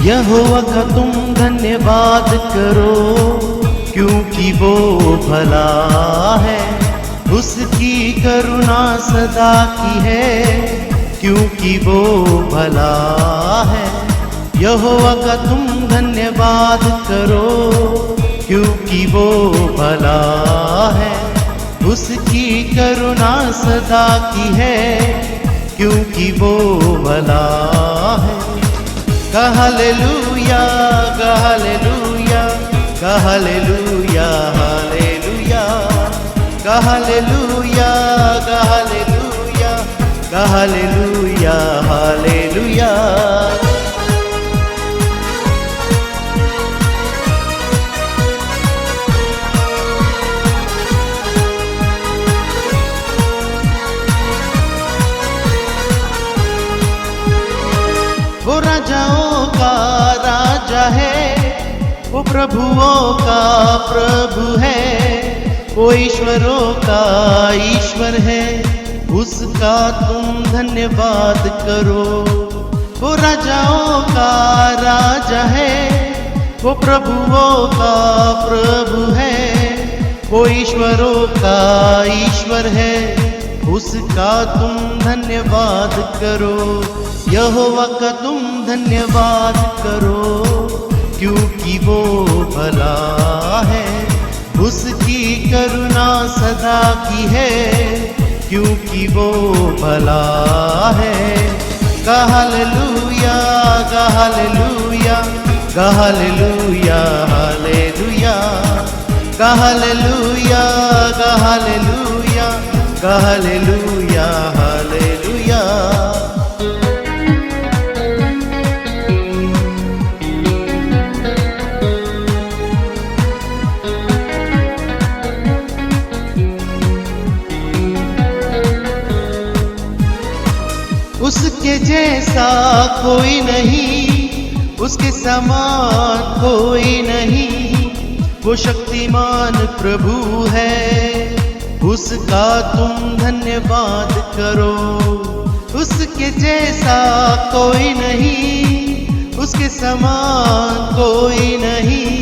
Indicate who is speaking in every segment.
Speaker 1: यहोवा का तुम धन्यवाद करो, क्योंकि वो भला है, उसकी करुणा सदा की है, क्योंकि वो भला है। यहोवा का तुम धन्यवाद करो, क्योंकि वो भला है, उसकी करुणा सदा की है, क्योंकि वो भला है। Hallelujah, hallelujah, hallelujah, hallelujah, hallelujah, hallelujah, hallelujah, hallelujah. वो राजाओं का राजा है, वो प्रभुओं का प्रभु है, वो ईश्वरों का ईश्वर है, उसका तुम धन्यवाद करो। वो राजाओं का राजा है, वो प्रभुओं का प्रभु है, वो ईश्वरों का ईश्वर है, उसका तुम धन्यवाद करो। यहोवा का तुम धन्यवाद करो, क्योंकि वो भला है, उसकी करुणा सदा की है, क्योंकि वो भला है। Hallelujah, hallelujah, hallelujah, hallelujah, hallelujah, hallelujah, hallelujah, hallelujah. उसके जैसा कोई नहीं, उसके समान कोई नहीं, वो शक्तिमान प्रभु है, उसका तुम धन्यवाद करो। उसके जैसा कोई नहीं, उसके समान कोई नहीं,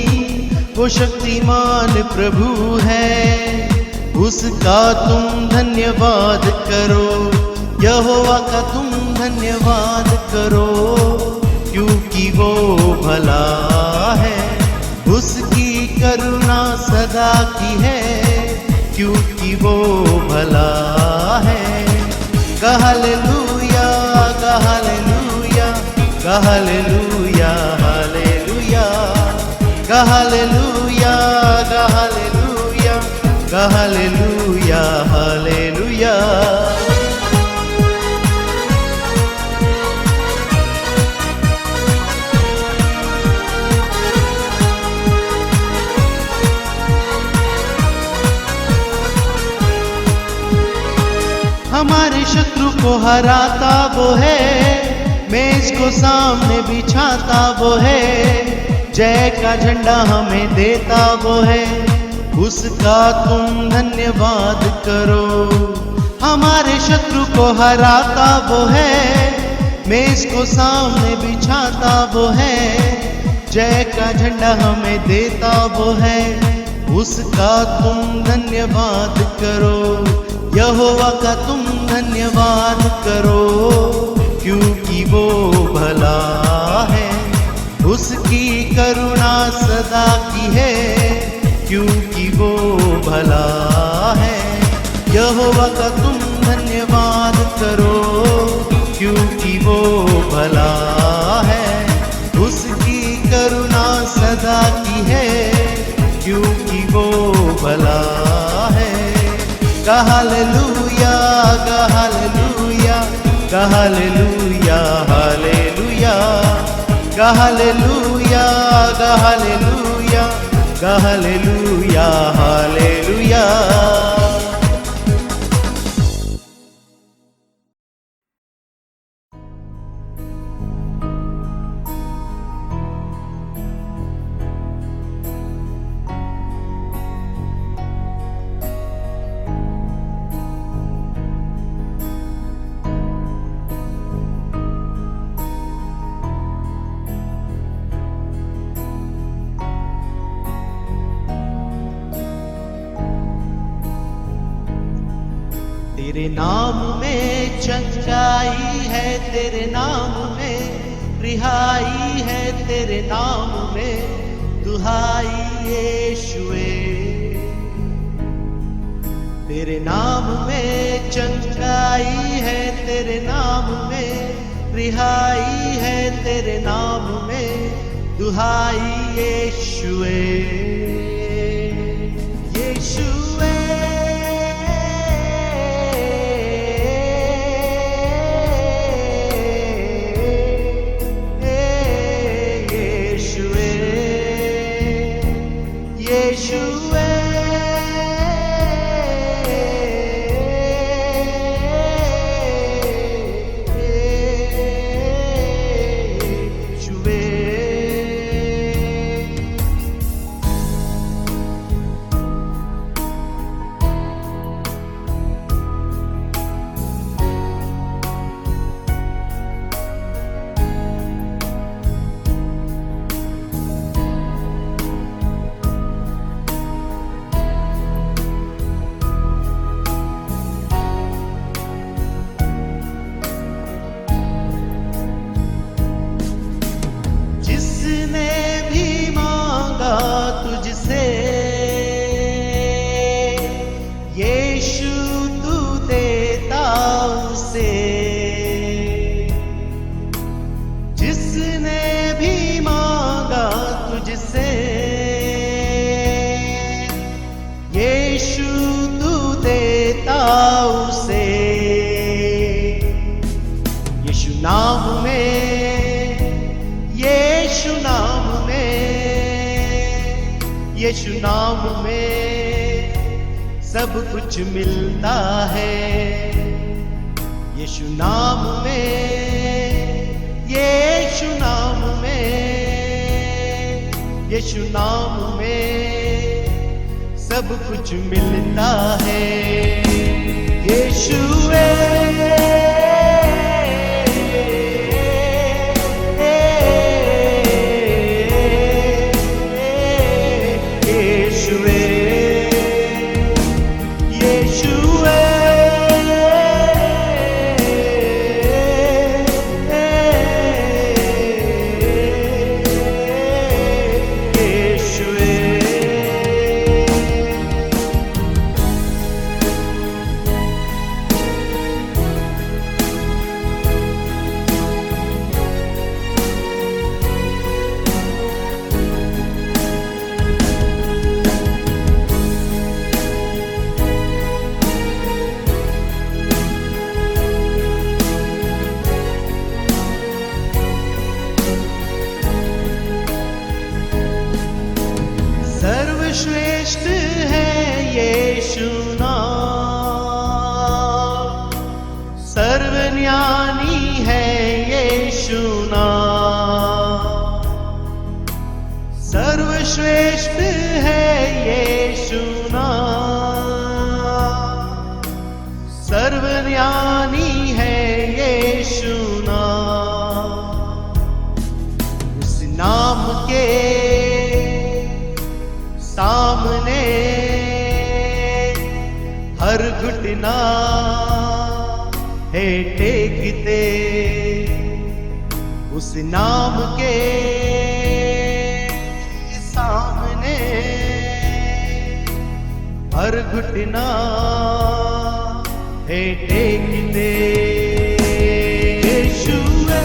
Speaker 1: वो शक्तिमान प्रभु है, उसका तुम धन्यवाद करो। यहोवा का तुम धन्यवाद करो, क्योंकि वो भला है, उसकी करुणा सदा की है, क्योंकि वो भला है। Hallelujah, hallelujah, hallelujah, hallelujah, hallelujah, hallelujah, hallelujah, hallelujah. हमारे शत्रु को हराता वो है, मेज को सामने बिछाता वो है, जय का झंडा हमें देता वो है, उसका तुम धन्यवाद करो। हमारे शत्रु को हराता वो है, मेज को सामने बिछाता वो है, जय का झंडा हमें देता वो है, उसका तुम धन्यवाद करो। यहोवा का तुम धन्यवाद करो, क्योंकि वो भला है, उसकी करुणा सदा की है, क्योंकि वो भला है। यहोवा का तुम धन्यवाद करो, क्योंकि वो भला है, उसकी करुणा सदा की है, क्योंकि वो भला है। Hallelujah, hallelujah, hallelujah, hallelujah, hallelujah, hallelujah, hallelujah, hallelujah. तेरे नाम में चंगाई है, तेरे नाम में रिहाई है, तेरे नाम में दुहाई यीशुए। तेरे नाम में चंगाई है, तेरे नाम में रिहाई है, तेरे नाम में दुहाई यीशुए। यीशुए यीशुए तुझसे यीशु तू देता उसे, जिसने भी मांगा तुझसे यीशु तू देता उसे। यीशु नाम में, यीशु नाम में, यीशु नाम में सब कुछ मिलता है। यीशु नाम में, यीशु नाम में, यीशु नाम में सब कुछ मिलता है। यीशुए सर्वश्रेष्ठ है यीशु नाम, सर्वज्ञानी है यीशु नाम। सर्वश्रेष्ठ है यीशु नाम, सर्वज्ञानी है यीशु नाम। उस नाम के सामने हर घुटना है टेकते। उस नाम के सामने हर घुटना है टेकते। Yeshua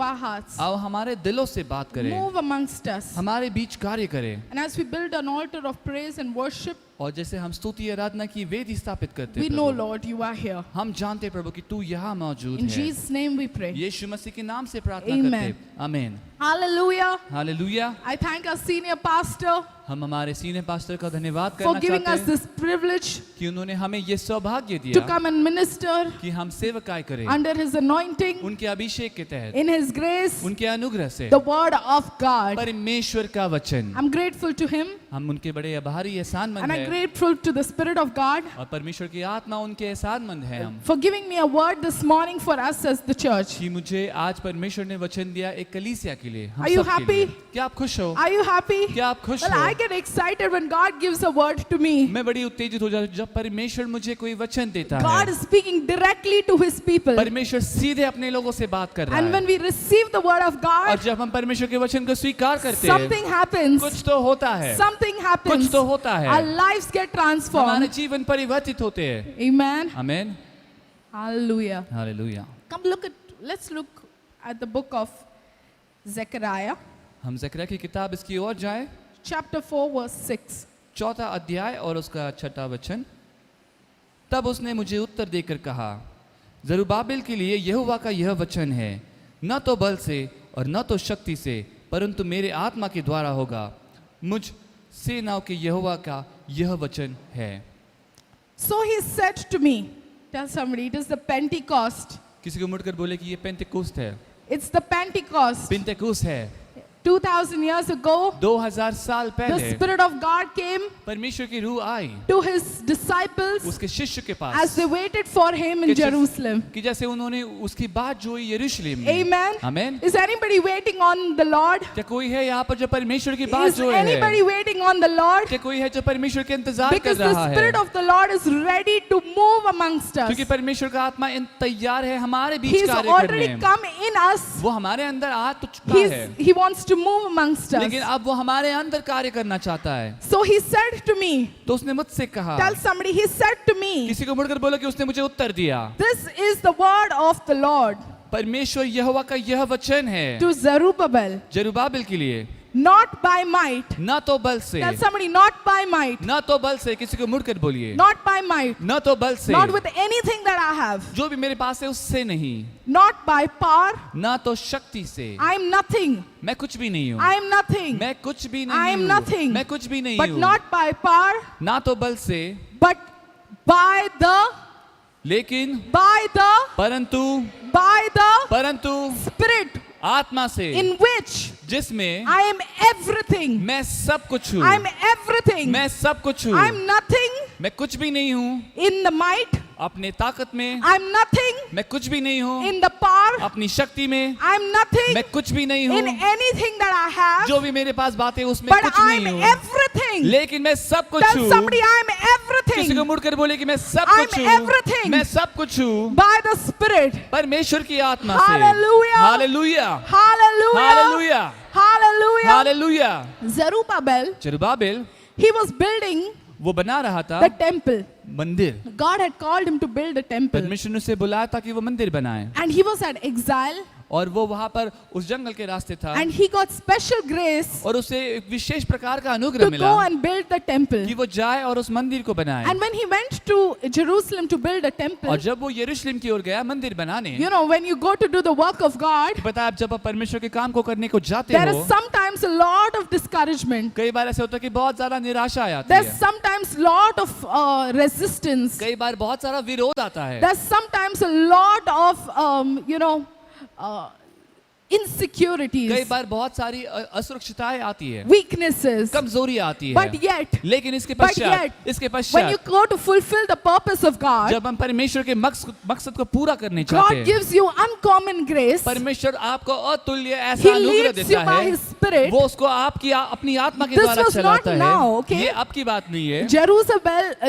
Speaker 2: our hearts.
Speaker 3: आओ हमारे दिलों से बात करें,
Speaker 2: Move amongst us.
Speaker 3: हमारे बीच कार्य करें।
Speaker 2: And as we build an altar of praise and worship,
Speaker 3: और जैसे हम स्तुति आराधना की वेदी स्थापित करते
Speaker 2: we
Speaker 3: हैं
Speaker 2: know,
Speaker 3: Prabhu,
Speaker 2: Lord, you are here.
Speaker 3: हम जानते हैं प्रभु कि तू यहाँ मौजूद
Speaker 2: In
Speaker 3: है।
Speaker 2: Jesus' name we pray.
Speaker 3: यीशु मसीह के नाम से प्रार्थना
Speaker 2: Amen.
Speaker 3: करते हैं, आमीन।
Speaker 2: Hallelujah.
Speaker 3: Hallelujah.
Speaker 2: I thank our senior pastor
Speaker 3: हम हमारे सीनियर पास्टर का धन्यवाद
Speaker 2: for
Speaker 3: करना
Speaker 2: giving us
Speaker 3: चाहते हैं
Speaker 2: this privilege
Speaker 3: कि उन्होंने हमें ये सौभाग्य
Speaker 2: to
Speaker 3: दिया
Speaker 2: come and minister
Speaker 3: कि हम सेवकाई करें
Speaker 2: under his anointing,
Speaker 3: उनके अभिषेक के तहत,
Speaker 2: in his grace,
Speaker 3: उनके अनुग्रह से,
Speaker 2: the word of God.
Speaker 3: परमेश्वर का वचन।
Speaker 2: I'm grateful to him
Speaker 3: हम उनके बड़े आभारी एहसानमंद
Speaker 2: and I'm
Speaker 3: हैं
Speaker 2: grateful to the Spirit of God
Speaker 3: और परमेश्वर की आत्मा उनके एहसानमंद हैं हम
Speaker 2: for giving me a word this morning for us as the church.
Speaker 3: कि मुझे आज परमेश्वर ने वचन दिया एक कलीसिया के लिए, हम
Speaker 2: Are you
Speaker 3: सब के लिए।
Speaker 2: happy?
Speaker 3: क्या आप खुश हो?
Speaker 2: Are you happy?
Speaker 3: क्या आप खुश
Speaker 2: Well,
Speaker 3: हो?
Speaker 2: I get excited when God gives a word to me.
Speaker 3: मैं बड़ी उत्तेजित हो जाती हूँ जब परमेश्वर मुझे कोई वचन देता
Speaker 2: God
Speaker 3: है।
Speaker 2: is speaking directly to his people.
Speaker 3: परमेश्वर सीधे अपने लोगों से बात कर रहा
Speaker 2: And
Speaker 3: है
Speaker 2: when we receive the word of
Speaker 3: और
Speaker 2: God,
Speaker 3: जब हम परमेश्वर के वचन को स्वीकार करते हैं,
Speaker 2: something happens.
Speaker 3: कुछ तो होता है,
Speaker 2: Something happens.
Speaker 3: कुछ तो होता है,
Speaker 2: Our lives get
Speaker 3: हमारे
Speaker 2: transformed.
Speaker 3: जीवन परिवर्तित होते हैं।
Speaker 2: Amen.
Speaker 3: आमीन।
Speaker 2: Hallelujah.
Speaker 3: Hallelujah.
Speaker 2: Let's look at the book of Zechariah,
Speaker 3: हम ज़करिया की किताब इसकी ओर जाएं,
Speaker 2: chapter 4, verse 6.
Speaker 3: 4 अध्याय और उसका 6 वचन। तब उसने मुझे उत्तर देकर कहा, जरुब्बाबिल के लिए यहोवा का यह वचन है, न तो बल से और न तो शक्ति से, परंतु मेरे आत्मा के द्वारा होगा। मुझ सेनाओं के यहोवा का यह वचन है।
Speaker 2: So he said to me, tell somebody, it is the Pentecost.
Speaker 3: किसी को मुड़कर बोले कि ये पेंतेकोस्त है।
Speaker 2: It's the Pentecost.
Speaker 3: पेंतेकोस्त है।
Speaker 2: 2000 years ago,
Speaker 3: 2000 साल
Speaker 2: the
Speaker 3: पहले
Speaker 2: Spirit of God came
Speaker 3: परमेश्वर की रूह आई
Speaker 2: to his disciples
Speaker 3: उसके शिष्य के
Speaker 2: as
Speaker 3: pass
Speaker 2: they waited for him in
Speaker 3: कि जैसे-
Speaker 2: Jerusalem.
Speaker 3: कि जैसे उन्होंने उसकी बात जो हुई यरूशलेम में।
Speaker 2: Amen.
Speaker 3: आमीन।
Speaker 2: Is anybody waiting on the Lord?
Speaker 3: क्या कोई है यहाँ पर जो परमेश्वर की बात
Speaker 2: Is
Speaker 3: जो है?
Speaker 2: anybody waiting on the Lord?
Speaker 3: क्या कोई है जो परमेश्वर के इंतजार कर
Speaker 2: Because
Speaker 3: रहा
Speaker 2: the Spirit
Speaker 3: है?
Speaker 2: of the Lord is ready to move amongst us.
Speaker 3: क्योंकि परमेश्वर का आत्मा तैयार है हमारे बीच
Speaker 2: He's
Speaker 3: कार्य
Speaker 2: already
Speaker 3: करने।
Speaker 2: come in us.
Speaker 3: वो हमारे अंदर आ तो चुका है,
Speaker 2: He wants to move amongst
Speaker 3: लेकिन
Speaker 2: us.
Speaker 3: अब वो हमारे अंदर कार्य करना चाहता है।
Speaker 2: So he said to me,
Speaker 3: तो उसने मुझसे कहा,
Speaker 2: tell somebody, he said to me,
Speaker 3: किसी को मुड़कर बोला कि उसने मुझे उत्तर दिया,
Speaker 2: this is the word of the Lord
Speaker 3: परमेश्वर यहोवा का यह वचन है
Speaker 2: to Zerubbabel,
Speaker 3: जरुब्बाबिल के लिए,
Speaker 2: not by might.
Speaker 3: न तो बल से,
Speaker 2: Tell somebody, not by might,
Speaker 3: न तो बल से, किसी को मुड़कर बोलिए,
Speaker 2: not by might,
Speaker 3: न तो बल से,
Speaker 2: not with anything that I have,
Speaker 3: जो भी मेरे पास है उससे नहीं,
Speaker 2: not by power.
Speaker 3: न तो शक्ति से,
Speaker 2: I'm nothing.
Speaker 3: मैं कुछ भी नहीं हूँ,
Speaker 2: I'm nothing.
Speaker 3: मैं कुछ भी
Speaker 2: I
Speaker 3: नहीं
Speaker 2: am
Speaker 3: हूँ,
Speaker 2: nothing.
Speaker 3: मैं कुछ भी नहीं
Speaker 2: But
Speaker 3: हूँ,
Speaker 2: not by power,
Speaker 3: ना तो बल से,
Speaker 2: but by the,
Speaker 3: लेकिन परंतु
Speaker 2: Spirit
Speaker 3: आत्मा से,
Speaker 2: in which
Speaker 3: जिसमें
Speaker 2: I am everything.
Speaker 3: मैं सब कुछ हूँ,
Speaker 2: I'm everything.
Speaker 3: मैं सब कुछ हूँ,
Speaker 2: I'm nothing
Speaker 3: मैं कुछ भी नहीं हूँ
Speaker 2: in the might.
Speaker 3: अपने ताकत में,
Speaker 2: I'm nothing
Speaker 3: मैं कुछ भी नहीं हूँ
Speaker 2: in the power.
Speaker 3: अपनी शक्ति में,
Speaker 2: I'm nothing
Speaker 3: मैं कुछ भी नहीं
Speaker 2: in
Speaker 3: हूँ
Speaker 2: anything that I have.
Speaker 3: जो भी मेरे पास बात है उसमें
Speaker 2: But
Speaker 3: कुछ
Speaker 2: I'm
Speaker 3: नहीं हूँ,
Speaker 2: everything.
Speaker 3: लेकिन मैं सब कुछ
Speaker 2: Tell
Speaker 3: हूँ।
Speaker 2: somebody, I'm
Speaker 3: किसी
Speaker 2: everything
Speaker 3: को मुड़कर बोले कि मैं सब
Speaker 2: I'm
Speaker 3: कुछ हूँ,
Speaker 2: everything.
Speaker 3: मैं सब कुछ हूँ
Speaker 2: by the Spirit.
Speaker 3: परमेश्वर की आत्मा से।
Speaker 2: Hallelujah.
Speaker 3: Hallelujah,
Speaker 2: Hallelujah.
Speaker 3: Hallelujah,
Speaker 2: Hallelujah.
Speaker 3: Hallelujah.
Speaker 2: Zerubbabel,
Speaker 3: Zerubbabel
Speaker 2: he was building
Speaker 3: वो बना रहा था
Speaker 2: the temple.
Speaker 3: मंदिर,
Speaker 2: God had called him to build a temple.
Speaker 3: परमेश्वर ने उसे बुलाया था कि वो मंदिर बनाए,
Speaker 2: And he was at exile.
Speaker 3: और वो वहां पर उस जंगल के रास्ते था,
Speaker 2: And he got special grace
Speaker 3: और उसे एक विशेष प्रकार का अनुग्रह
Speaker 2: to
Speaker 3: मिला
Speaker 2: go and build the temple.
Speaker 3: कि वो जाए और उस मंदिर को बनाए।
Speaker 2: And when he went to Jerusalem to build a temple,
Speaker 3: और जब वो यरूशलेम की ओर गया मंदिर बनाने,
Speaker 2: you know, when you go to do the work of God,
Speaker 3: पता है आप जब आप परमेश्वर के काम को करने को जाते
Speaker 2: there
Speaker 3: हो,
Speaker 2: is sometimes a lot of discouragement.
Speaker 3: कई बार ऐसे होता है कि बहुत ज्यादा निराशा आ जाती
Speaker 2: There's
Speaker 3: है,
Speaker 2: sometimes lot of resistance.
Speaker 3: कई बार बहुत सारा विरोध आता है,
Speaker 2: There's sometimes a lot of, insecurities,
Speaker 3: कई बार बहुत सारी असुरक्षिताएं आती है,
Speaker 2: weaknesses.
Speaker 3: कमजोरी आती है,
Speaker 2: But yet,
Speaker 3: लेकिन इसके
Speaker 2: but
Speaker 3: पश्चात
Speaker 2: yet,
Speaker 3: इसके
Speaker 2: when you
Speaker 3: पश्चात
Speaker 2: go to fulfill the purpose of God,
Speaker 3: जब हम परमेश्वर के मकसद को पूरा करने चाहते
Speaker 2: God
Speaker 3: हैं,
Speaker 2: gives you uncommon grace.
Speaker 3: परमेश्वर आपको अतुल्य
Speaker 2: He
Speaker 3: ऐसा अनुग्रह
Speaker 2: leads you
Speaker 3: देता
Speaker 2: by
Speaker 3: है,
Speaker 2: His Spirit.
Speaker 3: वो उसको आपकी अपनी आत्मा के
Speaker 2: This
Speaker 3: द्वारा
Speaker 2: was not
Speaker 3: चलाता है।
Speaker 2: now, okay?
Speaker 3: ये अब की बात नहीं है।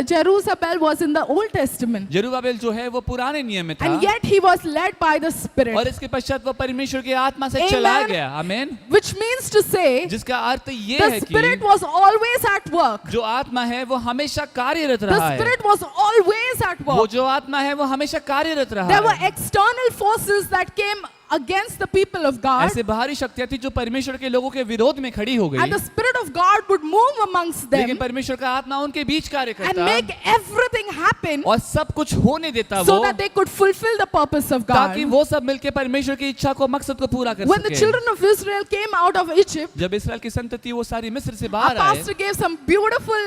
Speaker 2: Jerusalem was in the Old Testament.
Speaker 3: जरुब्बाबिल जो है वो पुराने नियम में था,
Speaker 2: And yet he was led by the Spirit.
Speaker 3: और इसके पश्चात वो परमेश्वर की आत्मा से
Speaker 2: Amen.
Speaker 3: चलाया गया। आमीन।
Speaker 2: Which means to say,
Speaker 3: जिसका अर्थ ये
Speaker 2: the
Speaker 3: है
Speaker 2: Spirit
Speaker 3: कि
Speaker 2: was always at work.
Speaker 3: जो आत्मा है वो हमेशा कार्यरत
Speaker 2: The
Speaker 3: रहा है,
Speaker 2: Spirit was always at
Speaker 3: वो
Speaker 2: work.
Speaker 3: जो आत्मा है वो हमेशा कार्यरत रहा
Speaker 2: There were
Speaker 3: है।
Speaker 2: external forces that came against the people of God,
Speaker 3: ऐसे बाहरी शक्तियां थी जो परमेश्वर के लोगों के विरोध में खड़ी हो
Speaker 2: and
Speaker 3: गई,
Speaker 2: the Spirit of God would move amongst
Speaker 3: लेकिन
Speaker 2: them
Speaker 3: परमेश्वर का आत्मा उनके बीच कार्य
Speaker 2: and
Speaker 3: करता
Speaker 2: make everything happen
Speaker 3: और सब कुछ होने देता
Speaker 2: so
Speaker 3: वो,
Speaker 2: that they could fulfill the purpose of God.
Speaker 3: ताकि वो सब मिलकर परमेश्वर की इच्छा को, मकसद को पूरा कर
Speaker 2: When the
Speaker 3: सके।
Speaker 2: children of Israel came out of Egypt,
Speaker 3: जब इसराइल की संतति वो सारी मिस्र से
Speaker 2: our
Speaker 3: बाहर आए,
Speaker 2: pastor gave some beautiful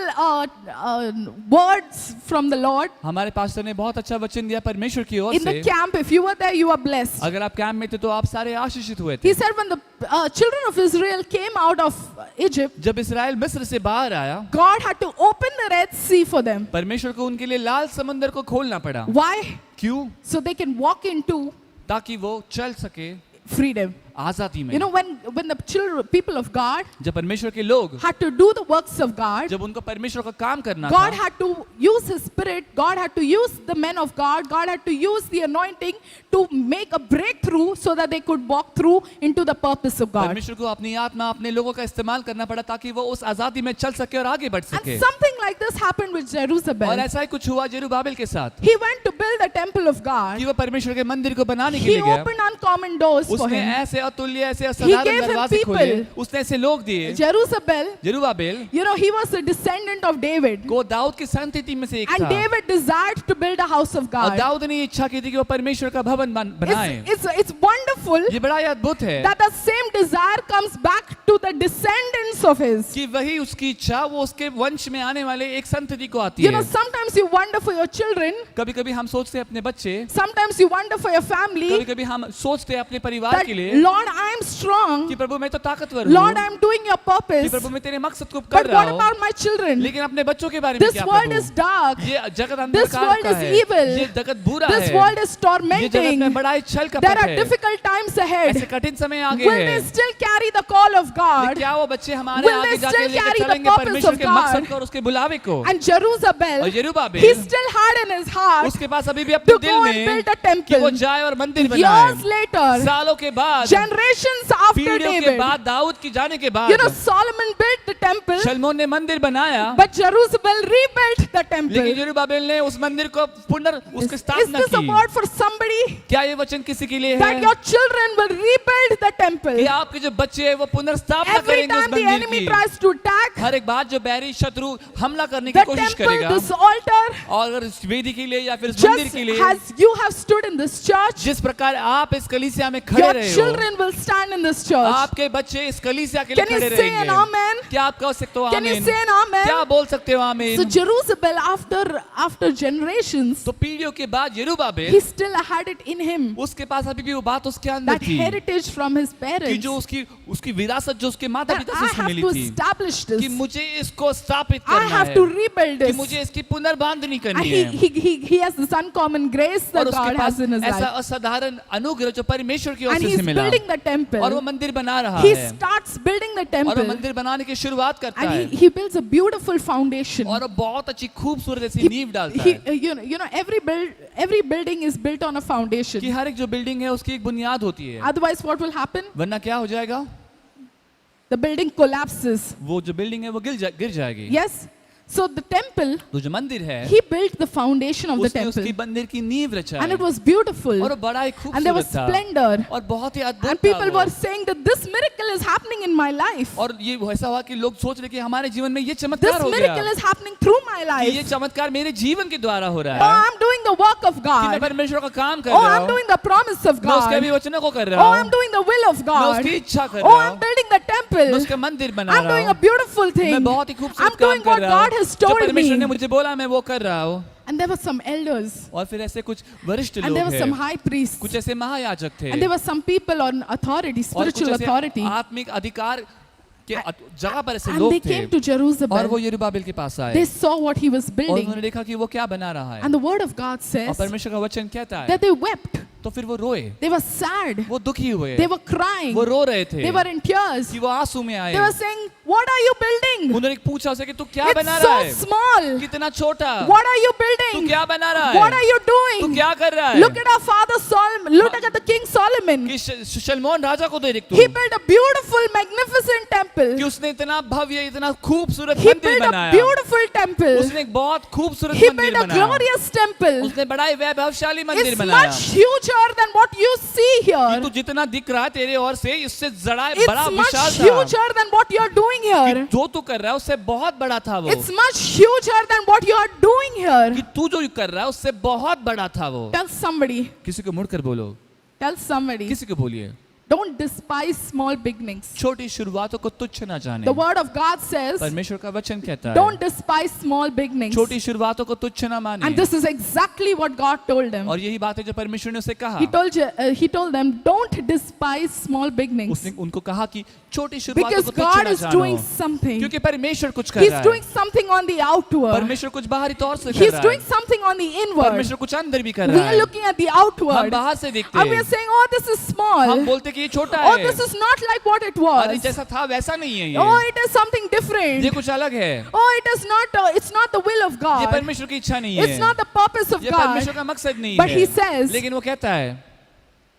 Speaker 2: words from the Lord.
Speaker 3: हमारे पास्टर ने बहुत अच्छा वचन दिया परमेश्वर की ओर
Speaker 2: In the
Speaker 3: से।
Speaker 2: camp, if you were there, you are blessed.
Speaker 3: अगर आप कैंप में थे तो आप सारे आशीषित हुए
Speaker 2: He
Speaker 3: थे।
Speaker 2: said when the children of Israel came out of Egypt,
Speaker 3: जब इसराइल मिस्र से बाहर आया,
Speaker 2: God had to open the Red Sea for them.
Speaker 3: परमेश्वर को उनके लिए लाल समंदर को खोलना पड़ा।
Speaker 2: Why?
Speaker 3: क्यों?
Speaker 2: So they can walk into
Speaker 3: ताकि वो चल सके
Speaker 2: freedom.
Speaker 3: आजादी में।
Speaker 2: You know, when the children, people of God
Speaker 3: जब परमेश्वर के लोग,
Speaker 2: had to do the works of God,
Speaker 3: जब उनको परमेश्वर का काम करना
Speaker 2: God
Speaker 3: था,
Speaker 2: had to use His Spirit, God had to use the men of God had to use the anointing to make a breakthrough so that they could walk through into the purpose of God.
Speaker 3: परमेश्वर को अपनी आत्मा, अपने लोगों का इस्तेमाल करना पड़ा ताकि वो उस आजादी में चल सके और आगे बढ़ सके।
Speaker 2: And something like this happened with
Speaker 3: और
Speaker 2: Jerusalem.
Speaker 3: ऐसा ही कुछ हुआ जेरुब्बाबेल के साथ
Speaker 2: He went to build the temple of God.
Speaker 3: कि वो परमेश्वर के मंदिर को बनाने के
Speaker 2: He
Speaker 3: लिए गया।
Speaker 2: opened uncommon doors for
Speaker 3: उसने
Speaker 2: him.
Speaker 3: ऐसे अतुल्य, ऐसे
Speaker 2: He
Speaker 3: असाधारण
Speaker 2: gave him
Speaker 3: दरवाजे
Speaker 2: people.
Speaker 3: खोले, उसने ऐसे लोग दिए।
Speaker 2: Jerusalem,
Speaker 3: जेरुब्बाबेल
Speaker 2: you know, he was a descendant of David.
Speaker 3: को दाऊद की संतति में से एक
Speaker 2: And
Speaker 3: था,
Speaker 2: David desired to build a house of
Speaker 3: और
Speaker 2: God.
Speaker 3: दाऊद ने इच्छा की थी कि वो परमेश्वर का भवन बनाए।
Speaker 2: It's wonderful
Speaker 3: ये बड़ा ही अद्भुत है
Speaker 2: that the same desire comes back to the descendants of his.
Speaker 3: कि वही उसकी इच्छा वो उसके वंश में आने वाले एक संतति को आती
Speaker 2: You
Speaker 3: है।
Speaker 2: know, sometimes you wonder for your children,
Speaker 3: कभी-कभी हम सोचते हैं अपने बच्चे,
Speaker 2: sometimes you wonder for your family,
Speaker 3: कभी-कभी हम सोचते हैं अपने परिवार
Speaker 2: that
Speaker 3: के लिए
Speaker 2: Lord, I am strong,
Speaker 3: कि प्रभु मैं तो ताकतवर
Speaker 2: Lord,
Speaker 3: हूँ,
Speaker 2: I am doing your
Speaker 3: कि
Speaker 2: purpose,
Speaker 3: प्रभु मैं तेरे मकसद को कर
Speaker 2: but
Speaker 3: रहा
Speaker 2: what
Speaker 3: हूँ,
Speaker 2: about my children?
Speaker 3: लेकिन अपने बच्चों के बारे में
Speaker 2: This
Speaker 3: क्या
Speaker 2: world is
Speaker 3: प्रभु?
Speaker 2: dark,
Speaker 3: ये जगत
Speaker 2: this
Speaker 3: अंधकार
Speaker 2: world
Speaker 3: का
Speaker 2: is
Speaker 3: है,
Speaker 2: evil,
Speaker 3: ये जगत बुरा
Speaker 2: this
Speaker 3: है,
Speaker 2: world is
Speaker 3: ये जगत
Speaker 2: tormenting,
Speaker 3: में बड़ा ही छल
Speaker 2: there
Speaker 3: कपट
Speaker 2: are
Speaker 3: है,
Speaker 2: difficult times
Speaker 3: ऐसे
Speaker 2: ahead.
Speaker 3: कठिन समय आगे
Speaker 2: Will they
Speaker 3: है।
Speaker 2: still carry the call of
Speaker 3: लेकिन
Speaker 2: God?
Speaker 3: क्या वो बच्चे हमारे
Speaker 2: Will
Speaker 3: आगे
Speaker 2: they
Speaker 3: जाके
Speaker 2: still
Speaker 3: लेकर
Speaker 2: carry the
Speaker 3: चलेंगे
Speaker 2: purpose
Speaker 3: परमेश्वर
Speaker 2: of
Speaker 3: के
Speaker 2: God?
Speaker 3: मकसद को और उसके बुलावे को?
Speaker 2: And Jerusalem,
Speaker 3: और
Speaker 2: he
Speaker 3: यरूबाबेल
Speaker 2: still had in his heart
Speaker 3: उसके पास अभी भी अपने
Speaker 2: to
Speaker 3: दिल
Speaker 2: go and
Speaker 3: में
Speaker 2: build a
Speaker 3: कि वो
Speaker 2: temple.
Speaker 3: जाए और मंदिर
Speaker 2: Years
Speaker 3: बनाए।
Speaker 2: later,
Speaker 3: सालों के बाद,
Speaker 2: generations after
Speaker 3: पीढ़ियों के
Speaker 2: David,
Speaker 3: बाद, दाऊद की जाने के
Speaker 2: you
Speaker 3: बाद
Speaker 2: know, Solomon built the temple,
Speaker 3: शलमोन ने मंदिर बनाया,
Speaker 2: but Jerusalem rebuilt the
Speaker 3: लेकिन
Speaker 2: temple.
Speaker 3: यरूबाबेल ने उस मंदिर को उसकी
Speaker 2: Is
Speaker 3: स्थापना
Speaker 2: this a
Speaker 3: की।
Speaker 2: word for somebody?
Speaker 3: क्या ये वचन किसी के लिए
Speaker 2: That
Speaker 3: है
Speaker 2: your children will rebuild the temple.
Speaker 3: कि आपके जो बच्चे हैं वो पुनर्स्थापना
Speaker 2: Every
Speaker 3: करेंगे उस
Speaker 2: time the
Speaker 3: मंदिर
Speaker 2: enemy
Speaker 3: की?
Speaker 2: tries to attack
Speaker 3: हर एक बात जो बैरी शत्रु हमला करने की
Speaker 2: the
Speaker 3: कोशिश
Speaker 2: temple,
Speaker 3: करेगा,
Speaker 2: this altar,
Speaker 3: और अगर इस वेदी के लिए या फिर इस मंदिर
Speaker 2: just
Speaker 3: के लिए,
Speaker 2: as you have stood in this church,
Speaker 3: जिस प्रकार आप इस कलीसिया में खड़े
Speaker 2: your
Speaker 3: रहे हो,
Speaker 2: children will stand in this church.
Speaker 3: आपके बच्चे इस कलीसिया के लिए
Speaker 2: Can you
Speaker 3: खड़े
Speaker 2: say an
Speaker 3: रहेंगे।
Speaker 2: amen?
Speaker 3: क्या आप कह सकते हो
Speaker 2: Can you
Speaker 3: आमीन?
Speaker 2: say an amen?
Speaker 3: क्या बोल सकते हो आमीन?
Speaker 2: So Jerusalem, after generations,
Speaker 3: तो पीढ़ियों के बाद यरूबाबेल,
Speaker 2: he still had it in him,
Speaker 3: उसके पास अभी भी वो बात उसके अंदर
Speaker 2: that
Speaker 3: थी
Speaker 2: heritage from his
Speaker 3: कि
Speaker 2: parents,
Speaker 3: जो उसकी विरासत जो उसके माता
Speaker 2: that
Speaker 3: पिता
Speaker 2: I
Speaker 3: से उसको
Speaker 2: have
Speaker 3: मिली
Speaker 2: to
Speaker 3: थी
Speaker 2: establish
Speaker 3: कि
Speaker 2: this.
Speaker 3: मुझे इसको स्थापित
Speaker 2: I
Speaker 3: करना
Speaker 2: have
Speaker 3: है,
Speaker 2: to rebuild
Speaker 3: कि
Speaker 2: this.
Speaker 3: मुझे इसकी पुनर्बांधनी
Speaker 2: And
Speaker 3: करनी है।
Speaker 2: he has this uncommon grace
Speaker 3: और
Speaker 2: that
Speaker 3: उसके
Speaker 2: God
Speaker 3: pass
Speaker 2: has in his
Speaker 3: ऐसा
Speaker 2: life.
Speaker 3: असाधारण अनुग्रह जो परमेश्वर की ओर
Speaker 2: And
Speaker 3: से
Speaker 2: he's
Speaker 3: मिला,
Speaker 2: building the
Speaker 3: और वो
Speaker 2: temple.
Speaker 3: मंदिर बना रहा
Speaker 2: He
Speaker 3: है,
Speaker 2: starts building the
Speaker 3: और वो
Speaker 2: temple.
Speaker 3: मंदिर बनाने की शुरुआत करता
Speaker 2: And
Speaker 3: है,
Speaker 2: he builds a beautiful foundation.
Speaker 3: और वो बहुत अच्छी खूबसूरत ऐसी नींव डालता
Speaker 2: He,
Speaker 3: है
Speaker 2: you know, every building is built on a
Speaker 3: कि
Speaker 2: foundation.
Speaker 3: हर एक जो बिल्डिंग है उसकी एक बुनियाद होती है,
Speaker 2: Otherwise, what will happen?
Speaker 3: वरना क्या हो जाएगा?
Speaker 2: The building collapses.
Speaker 3: वो जो बिल्डिंग है वो गिर जाएगी।
Speaker 2: Yes. So the temple,
Speaker 3: तो जो मंदिर है
Speaker 2: he built the foundation of the
Speaker 3: उसने उसकी
Speaker 2: temple,
Speaker 3: मंदिर की नींव रचा
Speaker 2: and
Speaker 3: है,
Speaker 2: it was beautiful,
Speaker 3: और वो बड़ा ही
Speaker 2: and there was
Speaker 3: खूबसूरत था,
Speaker 2: splendor,
Speaker 3: और बहुत ही अद्भुत
Speaker 2: and
Speaker 3: था
Speaker 2: people
Speaker 3: वो।
Speaker 2: were saying that this miracle is happening in my life.
Speaker 3: और ये ऐसा हुआ कि लोग सोच रहे कि हमारे जीवन में ये
Speaker 2: This
Speaker 3: चमत्कार हो
Speaker 2: miracle
Speaker 3: गया
Speaker 2: is happening through my
Speaker 3: कि ये
Speaker 2: life.
Speaker 3: चमत्कार मेरे जीवन के द्वारा हो
Speaker 2: Oh,
Speaker 3: रहा है
Speaker 2: I'm doing the work of
Speaker 3: कि मैं
Speaker 2: God.
Speaker 3: परमेश्वर का काम कर
Speaker 2: Oh,
Speaker 3: रहा
Speaker 2: I'm
Speaker 3: हूँ,
Speaker 2: doing the promise of
Speaker 3: मैं उसके
Speaker 2: God.
Speaker 3: भी वचनों को कर रहा
Speaker 2: Oh,
Speaker 3: हूँ,
Speaker 2: I'm doing the will of
Speaker 3: मैं
Speaker 2: God.
Speaker 3: उसकी इच्छा कर
Speaker 2: Oh,
Speaker 3: रहा
Speaker 2: I'm
Speaker 3: हूँ,
Speaker 2: building the
Speaker 3: मैं
Speaker 2: temple.
Speaker 3: उसका मंदिर बना
Speaker 2: I'm
Speaker 3: रहा
Speaker 2: doing a
Speaker 3: हूँ,
Speaker 2: beautiful
Speaker 3: मैं
Speaker 2: thing.
Speaker 3: बहुत ही खूबसूरत
Speaker 2: I'm
Speaker 3: काम
Speaker 2: doing
Speaker 3: कर
Speaker 2: what
Speaker 3: रहा
Speaker 2: God
Speaker 3: हूँ
Speaker 2: has
Speaker 3: जो
Speaker 2: told
Speaker 3: परमेश्वर ने
Speaker 2: me.
Speaker 3: मुझे बोला मैं वो कर रहा हूँ।
Speaker 2: And there were some elders,
Speaker 3: और फिर ऐसे कुछ वरिष्ठ
Speaker 2: and
Speaker 3: लोग
Speaker 2: there were some
Speaker 3: हैं,
Speaker 2: high priests,
Speaker 3: कुछ ऐसे महायाजक थे,
Speaker 2: and there were some people on authority,
Speaker 3: और कुछ
Speaker 2: spiritual
Speaker 3: ऐसे
Speaker 2: authority,
Speaker 3: आत्मिक अधिकार के जगह पर ऐसे
Speaker 2: and
Speaker 3: लोग
Speaker 2: they
Speaker 3: थे,
Speaker 2: came to
Speaker 3: और वो
Speaker 2: Jerusalem.
Speaker 3: यरूबाबेल के पास आए
Speaker 2: They saw what he was
Speaker 3: और
Speaker 2: building,
Speaker 3: उन्होंने देखा कि वो क्या बना रहा है,
Speaker 2: and the word of God
Speaker 3: और
Speaker 2: says
Speaker 3: परमेश्वर का वचन कहता है,
Speaker 2: that they wept,
Speaker 3: तो फिर वो रोए,
Speaker 2: they were sad,
Speaker 3: वो दुखी हुए,
Speaker 2: they were crying,
Speaker 3: वो रो रहे थे
Speaker 2: they were in tears.
Speaker 3: कि वो आंसू में आए।
Speaker 2: They were saying, "What are you building?
Speaker 3: उन्होंने पूछा उसे कि तू क्या
Speaker 2: It's
Speaker 3: बना रहा
Speaker 2: so
Speaker 3: है,
Speaker 2: small.
Speaker 3: कितना छोटा,
Speaker 2: What are you
Speaker 3: तू
Speaker 2: building?
Speaker 3: क्या बना रहा
Speaker 2: What are
Speaker 3: है,
Speaker 2: you
Speaker 3: तू
Speaker 2: doing?
Speaker 3: क्या कर रहा है,
Speaker 2: Look at our father Solomon. Look at the King Solomon.
Speaker 3: कि शलमोन राजा को देख तू,
Speaker 2: He built a beautiful, magnificent temple. temple.
Speaker 3: कि उसने इतना भव्य, इतना खूबसूरत
Speaker 2: He
Speaker 3: मंदिर
Speaker 2: built a
Speaker 3: बनाया।
Speaker 2: beautiful temple.
Speaker 3: उसने एक बहुत खूबसूरत
Speaker 2: He
Speaker 3: मंदिर
Speaker 2: built a
Speaker 3: बनाया।
Speaker 2: glorious temple.
Speaker 3: उसने बड़ा ही वैभवशाली मंदिर
Speaker 2: It's
Speaker 3: बनाया।
Speaker 2: much huger than what you see
Speaker 3: कि
Speaker 2: here.
Speaker 3: तू जितना दिख रहा है तेरे ओर से, इससे बड़ा
Speaker 2: It's much
Speaker 3: विशाल था।
Speaker 2: huger than what you're doing here.
Speaker 3: जो तू कर रहा है उससे बहुत बड़ा था वो।
Speaker 2: It's much huger than what you are doing
Speaker 3: कि
Speaker 2: here.
Speaker 3: तू जो कर रहा है उससे बहुत बड़ा था वो।
Speaker 2: Tell somebody,
Speaker 3: किसी को मुड़कर बोलो,
Speaker 2: tell somebody,
Speaker 3: किसी को बोलिए,
Speaker 2: don't despise small beginnings.
Speaker 3: छोटी शुरुआतों को तुच्छ ना जाने।
Speaker 2: The word of God says,
Speaker 3: परमेश्वर का वचन कहता
Speaker 2: don't
Speaker 3: है,
Speaker 2: despise small beginnings.
Speaker 3: छोटी शुरुआतों को तुच्छ ना माने।
Speaker 2: And this is exactly what God told them.
Speaker 3: और यही बात है जो परमेश्वर ने उसे कहा।
Speaker 2: He told them, don't despise small beginnings.
Speaker 3: उसने उनको कहा कि छोटी शुरुआतों
Speaker 2: Because
Speaker 3: को तुच्छ
Speaker 2: God
Speaker 3: ना
Speaker 2: is doing
Speaker 3: जानो,
Speaker 2: something.
Speaker 3: क्योंकि परमेश्वर कुछ कर
Speaker 2: He's
Speaker 3: रहा
Speaker 2: doing
Speaker 3: है।
Speaker 2: something on the outward.
Speaker 3: परमेश्वर कुछ बाहरी तौर से कर
Speaker 2: He's
Speaker 3: रहा
Speaker 2: doing
Speaker 3: है।
Speaker 2: something on the inward.
Speaker 3: परमेश्वर कुछ अंदर भी कर
Speaker 2: We
Speaker 3: रहा
Speaker 2: are
Speaker 3: है।
Speaker 2: looking at the
Speaker 3: हम
Speaker 2: outward.
Speaker 3: बाहर से देखते
Speaker 2: And we are
Speaker 3: हैं,
Speaker 2: saying, oh, this is
Speaker 3: हम
Speaker 2: small.
Speaker 3: बोलते कि ये छोटा
Speaker 2: Oh,
Speaker 3: है।
Speaker 2: this is not like what it
Speaker 3: अरे
Speaker 2: was.
Speaker 3: जैसा था वैसा नहीं है
Speaker 2: Oh,
Speaker 3: ये।
Speaker 2: it is something
Speaker 3: ये
Speaker 2: different.
Speaker 3: कुछ अलग है।
Speaker 2: Oh, it's not the will of
Speaker 3: ये
Speaker 2: God.
Speaker 3: परमेश्वर की इच्छा नहीं
Speaker 2: It's
Speaker 3: है।
Speaker 2: not the purpose of
Speaker 3: ये
Speaker 2: God.
Speaker 3: परमेश्वर का मकसद नहीं
Speaker 2: But
Speaker 3: है।
Speaker 2: he says
Speaker 3: लेकिन वो कहता है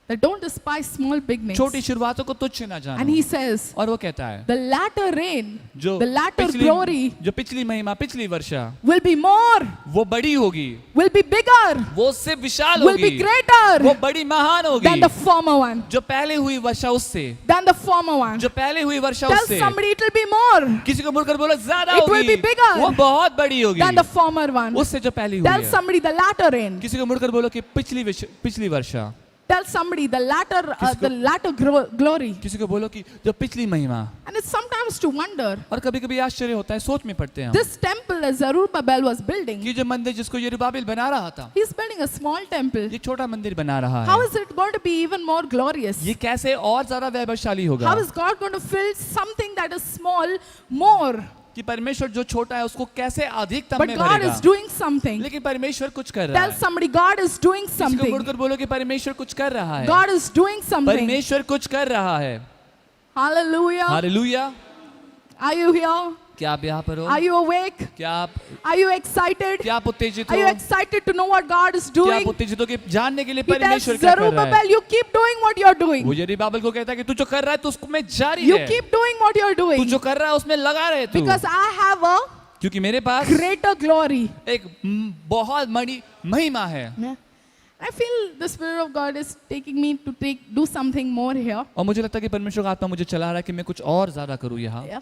Speaker 2: that don't despise small beginnings.
Speaker 3: छोटी शुरुआतों को तुच्छ ना
Speaker 2: And
Speaker 3: जानो।
Speaker 2: he says,
Speaker 3: और वो कहता है
Speaker 2: the latter rain,
Speaker 3: जो
Speaker 2: the latter glory
Speaker 3: जो पिछली महिमा, पिछली वर्षा,
Speaker 2: will be more,
Speaker 3: वो बड़ी होगी,
Speaker 2: will be bigger,
Speaker 3: वो उससे विशाल
Speaker 2: will be
Speaker 3: होगी, वो
Speaker 2: greater
Speaker 3: बड़ी महान होगी
Speaker 2: than the former one.
Speaker 3: जो पहले हुई वर्षा उससे,
Speaker 2: Than the former one.
Speaker 3: जो पहले हुई वर्षा
Speaker 2: Tell
Speaker 3: उससे।
Speaker 2: somebody it will be more
Speaker 3: किसी को मुड़कर बोलो ज्यादा
Speaker 2: It will
Speaker 3: होगी,
Speaker 2: be bigger
Speaker 3: वो बहुत बड़ी होगी
Speaker 2: than the former one.
Speaker 3: उससे जो पहली हुई
Speaker 2: Tell
Speaker 3: है।
Speaker 2: somebody the latter rain.
Speaker 3: किसी को मुड़कर बोलो कि पिछली वर्षा।
Speaker 2: Tell somebody the latter glory.
Speaker 3: किसी को बोलो कि जो पिछली महिमा।
Speaker 2: And it's sometimes to wonder.
Speaker 3: और कभी-कभी आश्चर्य होता है, सोच में पड़ते हैं हम
Speaker 2: This temple that Zerubbabel was building,
Speaker 3: कि जो मंदिर जिसको यरूबाबिल बना रहा था,
Speaker 2: he's building a small temple.
Speaker 3: ये छोटा मंदिर बना रहा
Speaker 2: How
Speaker 3: है।
Speaker 2: is it going to be even more glorious?
Speaker 3: ये कैसे और ज्यादा वैभवशाली होगा?
Speaker 2: How is God going to fill something that is small more?
Speaker 3: कि परमेश्वर जो छोटा है उसको कैसे अधिकतम
Speaker 2: But
Speaker 3: में
Speaker 2: God
Speaker 3: भरेगा?
Speaker 2: is doing something.
Speaker 3: लेकिन परमेश्वर कुछ कर रहा
Speaker 2: Tell
Speaker 3: है।
Speaker 2: somebody God is doing
Speaker 3: किसी को
Speaker 2: something.
Speaker 3: मुड़कर बोलो कि परमेश्वर कुछ कर रहा है।
Speaker 2: God is doing something.
Speaker 3: परमेश्वर कुछ कर रहा है।
Speaker 2: Hallelujah.
Speaker 3: Hallelujah.
Speaker 2: Are you here?
Speaker 3: क्या आप यहाँ पर हो?
Speaker 2: Are you awake?
Speaker 3: क्या आप
Speaker 2: Are you excited?
Speaker 3: उत्तेजित
Speaker 2: Are you
Speaker 3: हो?
Speaker 2: excited to know what God is
Speaker 3: क्या आप
Speaker 2: doing?
Speaker 3: उत्तेजित हो कि जानने के लिए
Speaker 2: He tells
Speaker 3: परमेश्वर क्या कर रहा है?
Speaker 2: Zerubbabel, you keep doing what you're
Speaker 3: वो
Speaker 2: doing.
Speaker 3: यरूबाबिल को कहता है कि तू जो कर रहा है तो उसमें जारी
Speaker 2: You
Speaker 3: है।
Speaker 2: keep doing what you're
Speaker 3: तू
Speaker 2: doing.
Speaker 3: जो कर रहा है उसमें लगा रहे तू।
Speaker 2: Because I have a
Speaker 3: क्योंकि मेरे पास
Speaker 2: greater glory.
Speaker 3: एक बहुत बड़ी महिमा है।
Speaker 2: I feel the Spirit of God is taking me to do something more here.
Speaker 3: और मुझे लगता है कि परमेश्वर का आत्मा मुझे चला रहा है कि मैं कुछ और ज्यादा करूँ यहाँ।
Speaker 2: Yeah.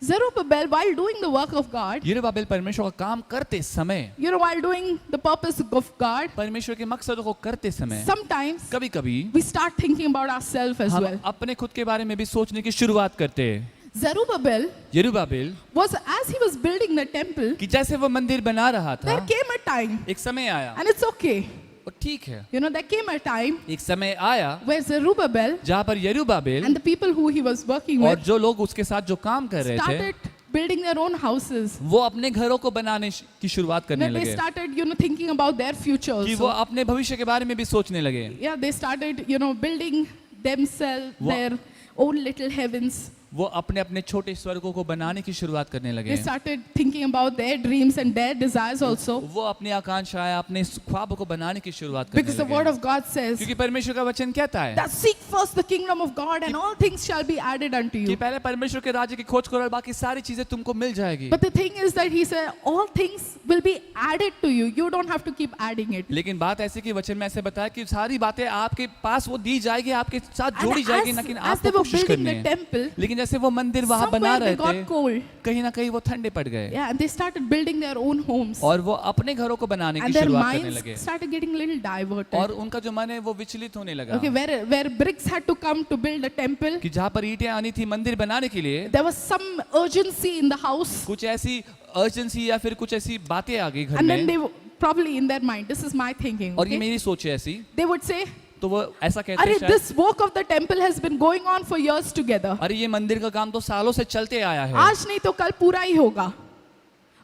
Speaker 2: Zerubbabel, while doing the work of God,
Speaker 3: यरूबाबिल परमेश्वर का काम करते समय,
Speaker 2: while doing the purpose of God,
Speaker 3: परमेश्वर के मकसदों को करते समय
Speaker 2: sometimes
Speaker 3: कभी कभी
Speaker 2: we start thinking about ourselves as
Speaker 3: हम
Speaker 2: well.
Speaker 3: अपने खुद के बारे में भी सोचने की शुरुआत करते हैं।
Speaker 2: Zerubbabel
Speaker 3: यरूबाबिल
Speaker 2: was, as he was building the temple,
Speaker 3: कि जैसे वो मंदिर बना रहा था,
Speaker 2: there came a time,
Speaker 3: एक समय आया
Speaker 2: and it's okay.
Speaker 3: और ठीक है,
Speaker 2: There came a time
Speaker 3: एक समय आया
Speaker 2: where Zerubbabel
Speaker 3: जहाँ पर यरूबाबिल
Speaker 2: and the people who he was working
Speaker 3: और
Speaker 2: with
Speaker 3: जो लोग उसके साथ जो काम कर रहे थे,
Speaker 2: started building their own houses.
Speaker 3: वो अपने घरों को बनाने की शुरुआत करने
Speaker 2: Then they
Speaker 3: लगे
Speaker 2: started, thinking about their future
Speaker 3: कि वो
Speaker 2: also.
Speaker 3: अपने भविष्य के बारे में भी सोचने लगे।
Speaker 2: Yeah, they started, building themselves their own little heavens.
Speaker 3: वो अपने अपने छोटे स्वर्गों को बनाने की शुरुआत करने लगे।
Speaker 2: They started thinking about their dreams and their desires also.
Speaker 3: वो अपनी आकांक्षाएं, अपने ख्वाबों को बनाने की शुरुआत करने
Speaker 2: Because the word
Speaker 3: लगे।
Speaker 2: of God says
Speaker 3: क्योंकि परमेश्वर का वचन कहता है
Speaker 2: that seek first the kingdom of God and all things shall be added unto
Speaker 3: कि
Speaker 2: you.
Speaker 3: पहले परमेश्वर के राज्य की खोज करो और बाकी सारी चीजें तुमको मिल जाएगी।
Speaker 2: But the thing is that he said all things will be added to you. You don't have to keep adding it.
Speaker 3: लेकिन बात ऐसी कि वचन में ऐसे बताया कि सारी बातें आपके पास वो दी जाएगी, आपके साथ
Speaker 2: And
Speaker 3: जोड़ी जाएगी, लेकिन
Speaker 2: as they
Speaker 3: आपको
Speaker 2: were
Speaker 3: कोशिश
Speaker 2: building
Speaker 3: करनी
Speaker 2: the
Speaker 3: है।
Speaker 2: temple,
Speaker 3: लेकिन जैसे वो मंदिर वहां बना
Speaker 2: somewhere
Speaker 3: रहे
Speaker 2: they got
Speaker 3: थे,
Speaker 2: cold.
Speaker 3: कहीं ना कहीं वो ठंडे पड़ गए
Speaker 2: Yeah, and they started building their own homes.
Speaker 3: और वो अपने घरों को बनाने की
Speaker 2: And their
Speaker 3: शुरुआत करने
Speaker 2: minds
Speaker 3: लगे
Speaker 2: started getting a little diverted.
Speaker 3: और उनका जो मन है वो विचलित होने लगा।
Speaker 2: Okay, where bricks had to come to build a temple,
Speaker 3: कि जहाँ पर ईंटें आनी थी मंदिर बनाने के लिए,
Speaker 2: there was some urgency in the house.
Speaker 3: कुछ ऐसी अर्जेंसी या फिर कुछ ऐसी बातें आ गई घर
Speaker 2: And then
Speaker 3: में,
Speaker 2: they probably in their mind, this is my thinking.
Speaker 3: और ये
Speaker 2: Okay?
Speaker 3: मेरी सोच है ऐसी,
Speaker 2: They would say,
Speaker 3: तो वो ऐसा कहते हैं
Speaker 2: Arey,
Speaker 3: शायद,
Speaker 2: this work of the temple has been going on for years together.
Speaker 3: अरे ये मंदिर का काम तो सालों से चलते आया है,
Speaker 2: आज नहीं तो कल पूरा ही होगा.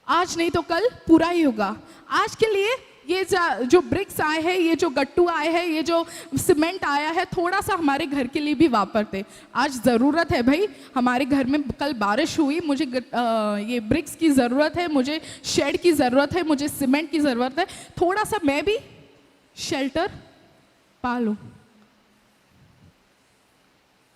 Speaker 2: आज नहीं तो कल पूरा ही होगा. आज के लिए ये जो ब्रिक्स आए हैं, ये जो गट्टू आए हैं, ये जो सीमेंट आया है, थोड़ा सा हमारे घर के लिए भी वापरते. आज ज़रूरत है भाई, हमारे घर में कल बारिश हुई, मुझे ये ब्रिक्स की ज़रूरत है, मुझे शेड की ज़रूरत है, मुझे सीमेंट की ज़रूरत है, थोड़ा सा मैं भी शेल्टर पा लूँ.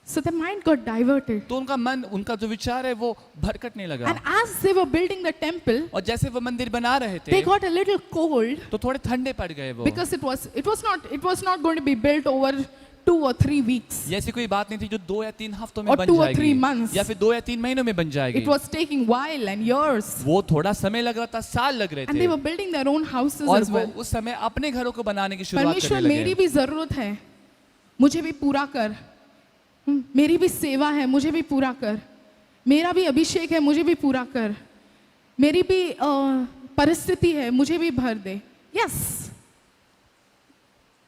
Speaker 2: So their mind got diverted.
Speaker 3: तो उनका मन, उनका जो विचार है वो भटकने लगा।
Speaker 2: And as they were building the temple,
Speaker 3: और जैसे वो मंदिर बना रहे
Speaker 2: they
Speaker 3: थे
Speaker 2: got a little cold
Speaker 3: तो थोड़े ठंडे पड़ गए वो।
Speaker 2: because it was not going to be built over 2 or 3 weeks.
Speaker 3: ये ऐसी कोई बात नहीं थी जो 2 या 3 हफ्तों में
Speaker 2: Or
Speaker 3: बन
Speaker 2: 2 or
Speaker 3: जाएगी
Speaker 2: 3 months.
Speaker 3: या फिर 2 या 3 महीनों में बन जाएगी।
Speaker 2: It was taking while and years.
Speaker 3: वो थोड़ा समय लग रहा था, साल लग रहे
Speaker 2: And they
Speaker 3: थे।
Speaker 2: were building their own houses
Speaker 3: और
Speaker 2: as
Speaker 3: वो
Speaker 2: well.
Speaker 3: उस समय अपने घरों को बनाने की शुरुआत
Speaker 2: परमेश्वर
Speaker 3: करने
Speaker 2: मेरी
Speaker 3: लगे।
Speaker 2: भी जरूरत है, मुझे भी पूरा कर। मेरी भी सेवा है, मुझे भी पूरा कर। मेरा भी अभिषेक है, मुझे भी पूरा कर। मेरी भी परिस्थिति है, मुझे भी भर दे। Yes.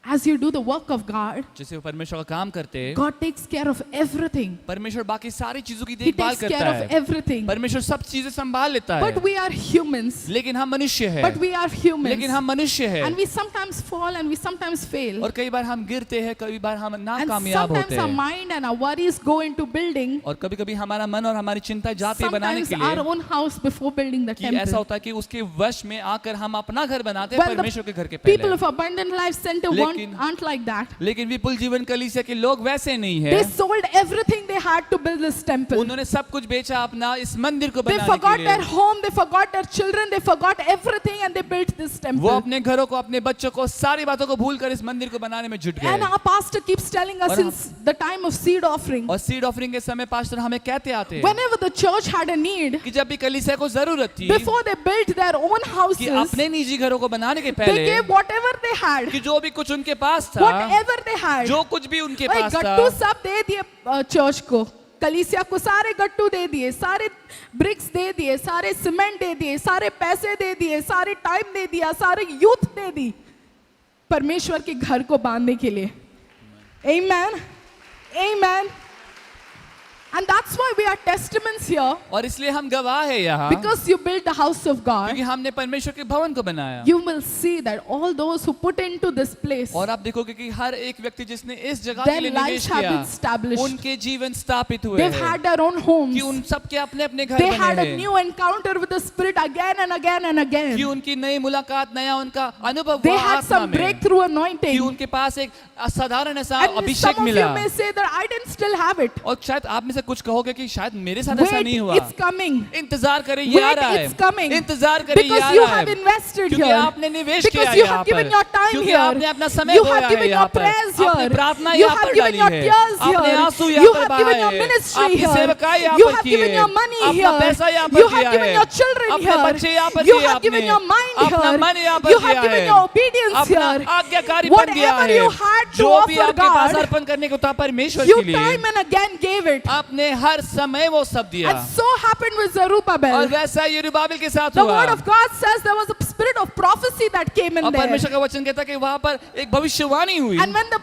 Speaker 2: As you do the work of God,
Speaker 3: जैसे वो परमेश्वर का काम करते हैं,
Speaker 2: God takes care of everything.
Speaker 3: परमेश्वर बाकी सारी चीजों की
Speaker 2: He
Speaker 3: देखभाल
Speaker 2: takes
Speaker 3: करता
Speaker 2: care of
Speaker 3: है।
Speaker 2: everything.
Speaker 3: परमेश्वर सब चीजें संभाल लेता है।
Speaker 2: But we are humans.
Speaker 3: लेकिन हम मनुष्य हैं।
Speaker 2: But we are humans.
Speaker 3: लेकिन हम मनुष्य हैं।
Speaker 2: And we sometimes fall and we sometimes fail.
Speaker 3: और कई बार हम गिरते हैं, कई बार हम
Speaker 2: And
Speaker 3: नाकामयाब होते
Speaker 2: sometimes our
Speaker 3: हैं।
Speaker 2: mind and our worries go into building.
Speaker 3: और कभी-कभी हमारा मन और हमारी चिंता जाती है बनाने
Speaker 2: Sometimes
Speaker 3: के
Speaker 2: our
Speaker 3: लिए
Speaker 2: own house before building the
Speaker 3: कि ऐसा
Speaker 2: temple.
Speaker 3: होता है कि उसके वश में आकर हम अपना घर बनाते हैं
Speaker 2: Well,
Speaker 3: परमेश्वर के घर के
Speaker 2: the people
Speaker 3: पहले।
Speaker 2: of Abundant Life Center
Speaker 3: लेकिन-
Speaker 2: aren't like that.
Speaker 3: लेकिन विपुल जीवन कलीसिया के लोग वैसे नहीं
Speaker 2: They
Speaker 3: है।
Speaker 2: sold everything they had to build this temple.
Speaker 3: उन्होंने सब कुछ बेचा अपना इस मंदिर को
Speaker 2: They
Speaker 3: बनाने
Speaker 2: forgot
Speaker 3: के
Speaker 2: their
Speaker 3: लिए।
Speaker 2: home, they forgot their children, they forgot everything and they built this
Speaker 3: वो
Speaker 2: temple.
Speaker 3: अपने घरों को, अपने बच्चों को, सारी बातों को भूलकर इस मंदिर को बनाने में जुट
Speaker 2: And
Speaker 3: गए।
Speaker 2: our pastor keeps telling us
Speaker 3: और
Speaker 2: since the time of seed offering,
Speaker 3: और सीड ऑफरिंग के समय पास्टर हमें कहते आते हैं
Speaker 2: whenever the church had a need,
Speaker 3: कि जब भी कलीसिया को जरूरत थी
Speaker 2: before they built their own
Speaker 3: कि
Speaker 2: houses,
Speaker 3: अपने निजी घरों को बनाने के
Speaker 2: they
Speaker 3: पहले
Speaker 2: gave whatever they had,
Speaker 3: कि जो भी कुछ उनके पास था,
Speaker 2: whatever they had.
Speaker 3: जो कुछ भी उनके
Speaker 2: भाई
Speaker 3: पास
Speaker 2: गट्टू
Speaker 3: था,
Speaker 2: सब दे दिए चर्च को, कलीसिया को सारे गट्टू दे दिए, सारे ब्रिक्स दे दिए, सारे सीमेंट दे दिए, सारे पैसे दे दिए, सारे टाइम दे दिया, सारे यूथ दे दी परमेश्वर के घर को बांधने के लिए। Amen. Amen. And that's why we are testaments here,
Speaker 3: और इसलिए हम गवाह है यहाँ
Speaker 2: because you built the house of God.
Speaker 3: क्योंकि हमने परमेश्वर के भवन को बनाया।
Speaker 2: You will see that all those who put into this place,
Speaker 3: और आप देखोगे कि हर एक व्यक्ति जिसने इस जगह
Speaker 2: their
Speaker 3: के लिए
Speaker 2: lives
Speaker 3: निवेश
Speaker 2: have
Speaker 3: किया,
Speaker 2: been established.
Speaker 3: उनके जीवन स्थापित हुए
Speaker 2: They've
Speaker 3: हैं
Speaker 2: had their own homes.
Speaker 3: कि उन सबके अपने अपने घर
Speaker 2: They had
Speaker 3: बने
Speaker 2: a
Speaker 3: हैं
Speaker 2: new encounter with the Spirit again and again and again.
Speaker 3: कि उनकी नई मुलाकात, नया उनका अनुभव
Speaker 2: They
Speaker 3: हुआ
Speaker 2: had
Speaker 3: आत्मा
Speaker 2: some
Speaker 3: में
Speaker 2: breakthrough
Speaker 3: कि
Speaker 2: anointing.
Speaker 3: उनके पास एक असाधारण ऐसा
Speaker 2: And
Speaker 3: अभिषेक
Speaker 2: some of
Speaker 3: मिला।
Speaker 2: you may say that I didn't still have it.
Speaker 3: और शायद आप में से कुछ कहोगे कि शायद मेरे साथ ऐसा
Speaker 2: Wait,
Speaker 3: नहीं हुआ।
Speaker 2: it's coming.
Speaker 3: इंतजार करें, ये आ
Speaker 2: Wait,
Speaker 3: रहा है।
Speaker 2: it's coming.
Speaker 3: इंतजार करें, ये आ
Speaker 2: Because you
Speaker 3: रहा
Speaker 2: have
Speaker 3: है।
Speaker 2: invested
Speaker 3: क्योंकि
Speaker 2: here.
Speaker 3: आपने निवेश
Speaker 2: Because
Speaker 3: किया
Speaker 2: you
Speaker 3: यहाँ
Speaker 2: have given
Speaker 3: पर।
Speaker 2: your time
Speaker 3: क्योंकि
Speaker 2: here.
Speaker 3: आपने अपना समय
Speaker 2: You
Speaker 3: खोया
Speaker 2: have
Speaker 3: है
Speaker 2: given
Speaker 3: यहाँ
Speaker 2: your
Speaker 3: पर।
Speaker 2: prayers
Speaker 3: आपने
Speaker 2: here.
Speaker 3: प्रार्थना
Speaker 2: You
Speaker 3: यहाँ
Speaker 2: have
Speaker 3: पर
Speaker 2: given
Speaker 3: डाली
Speaker 2: your
Speaker 3: है।
Speaker 2: tears
Speaker 3: आपने
Speaker 2: here.
Speaker 3: आंसू यहाँ
Speaker 2: You
Speaker 3: पर
Speaker 2: have given
Speaker 3: बहाए
Speaker 2: your
Speaker 3: हैं।
Speaker 2: ministry
Speaker 3: आपकी
Speaker 2: here.
Speaker 3: सेवकाई यहाँ
Speaker 2: You
Speaker 3: पर
Speaker 2: have
Speaker 3: की
Speaker 2: given
Speaker 3: है।
Speaker 2: your money
Speaker 3: अपना
Speaker 2: here.
Speaker 3: पैसा यहाँ पर
Speaker 2: You
Speaker 3: दिया
Speaker 2: have given
Speaker 3: है।
Speaker 2: your children
Speaker 3: अपने
Speaker 2: here.
Speaker 3: बच्चे यहाँ पर
Speaker 2: You
Speaker 3: दिए
Speaker 2: have given
Speaker 3: आपने।
Speaker 2: your mind
Speaker 3: अपना मन
Speaker 2: here.
Speaker 3: यहाँ पर
Speaker 2: You
Speaker 3: दिया
Speaker 2: have given
Speaker 3: है।
Speaker 2: your obedience
Speaker 3: अपना
Speaker 2: here.
Speaker 3: आज्ञाकारीपन दिया
Speaker 2: Whatever
Speaker 3: है।
Speaker 2: you had to
Speaker 3: जो भी
Speaker 2: offer
Speaker 3: आपके पास
Speaker 2: God,
Speaker 3: अर्पण करने को था परमेश्वर
Speaker 2: you
Speaker 3: के लिए,
Speaker 2: time and again gave it.
Speaker 3: आपने हर समय वो सब दिया।
Speaker 2: And so happened with
Speaker 3: और
Speaker 2: Zerubbabel.
Speaker 3: वैसा यरूबाबिल के साथ
Speaker 2: The
Speaker 3: हुआ।
Speaker 2: word of God says there was a spirit of prophecy that came in
Speaker 3: और
Speaker 2: there.
Speaker 3: परमेश्वर का वचन कहता है कि वहां पर एक भविष्यवाणी हुई।
Speaker 2: And when the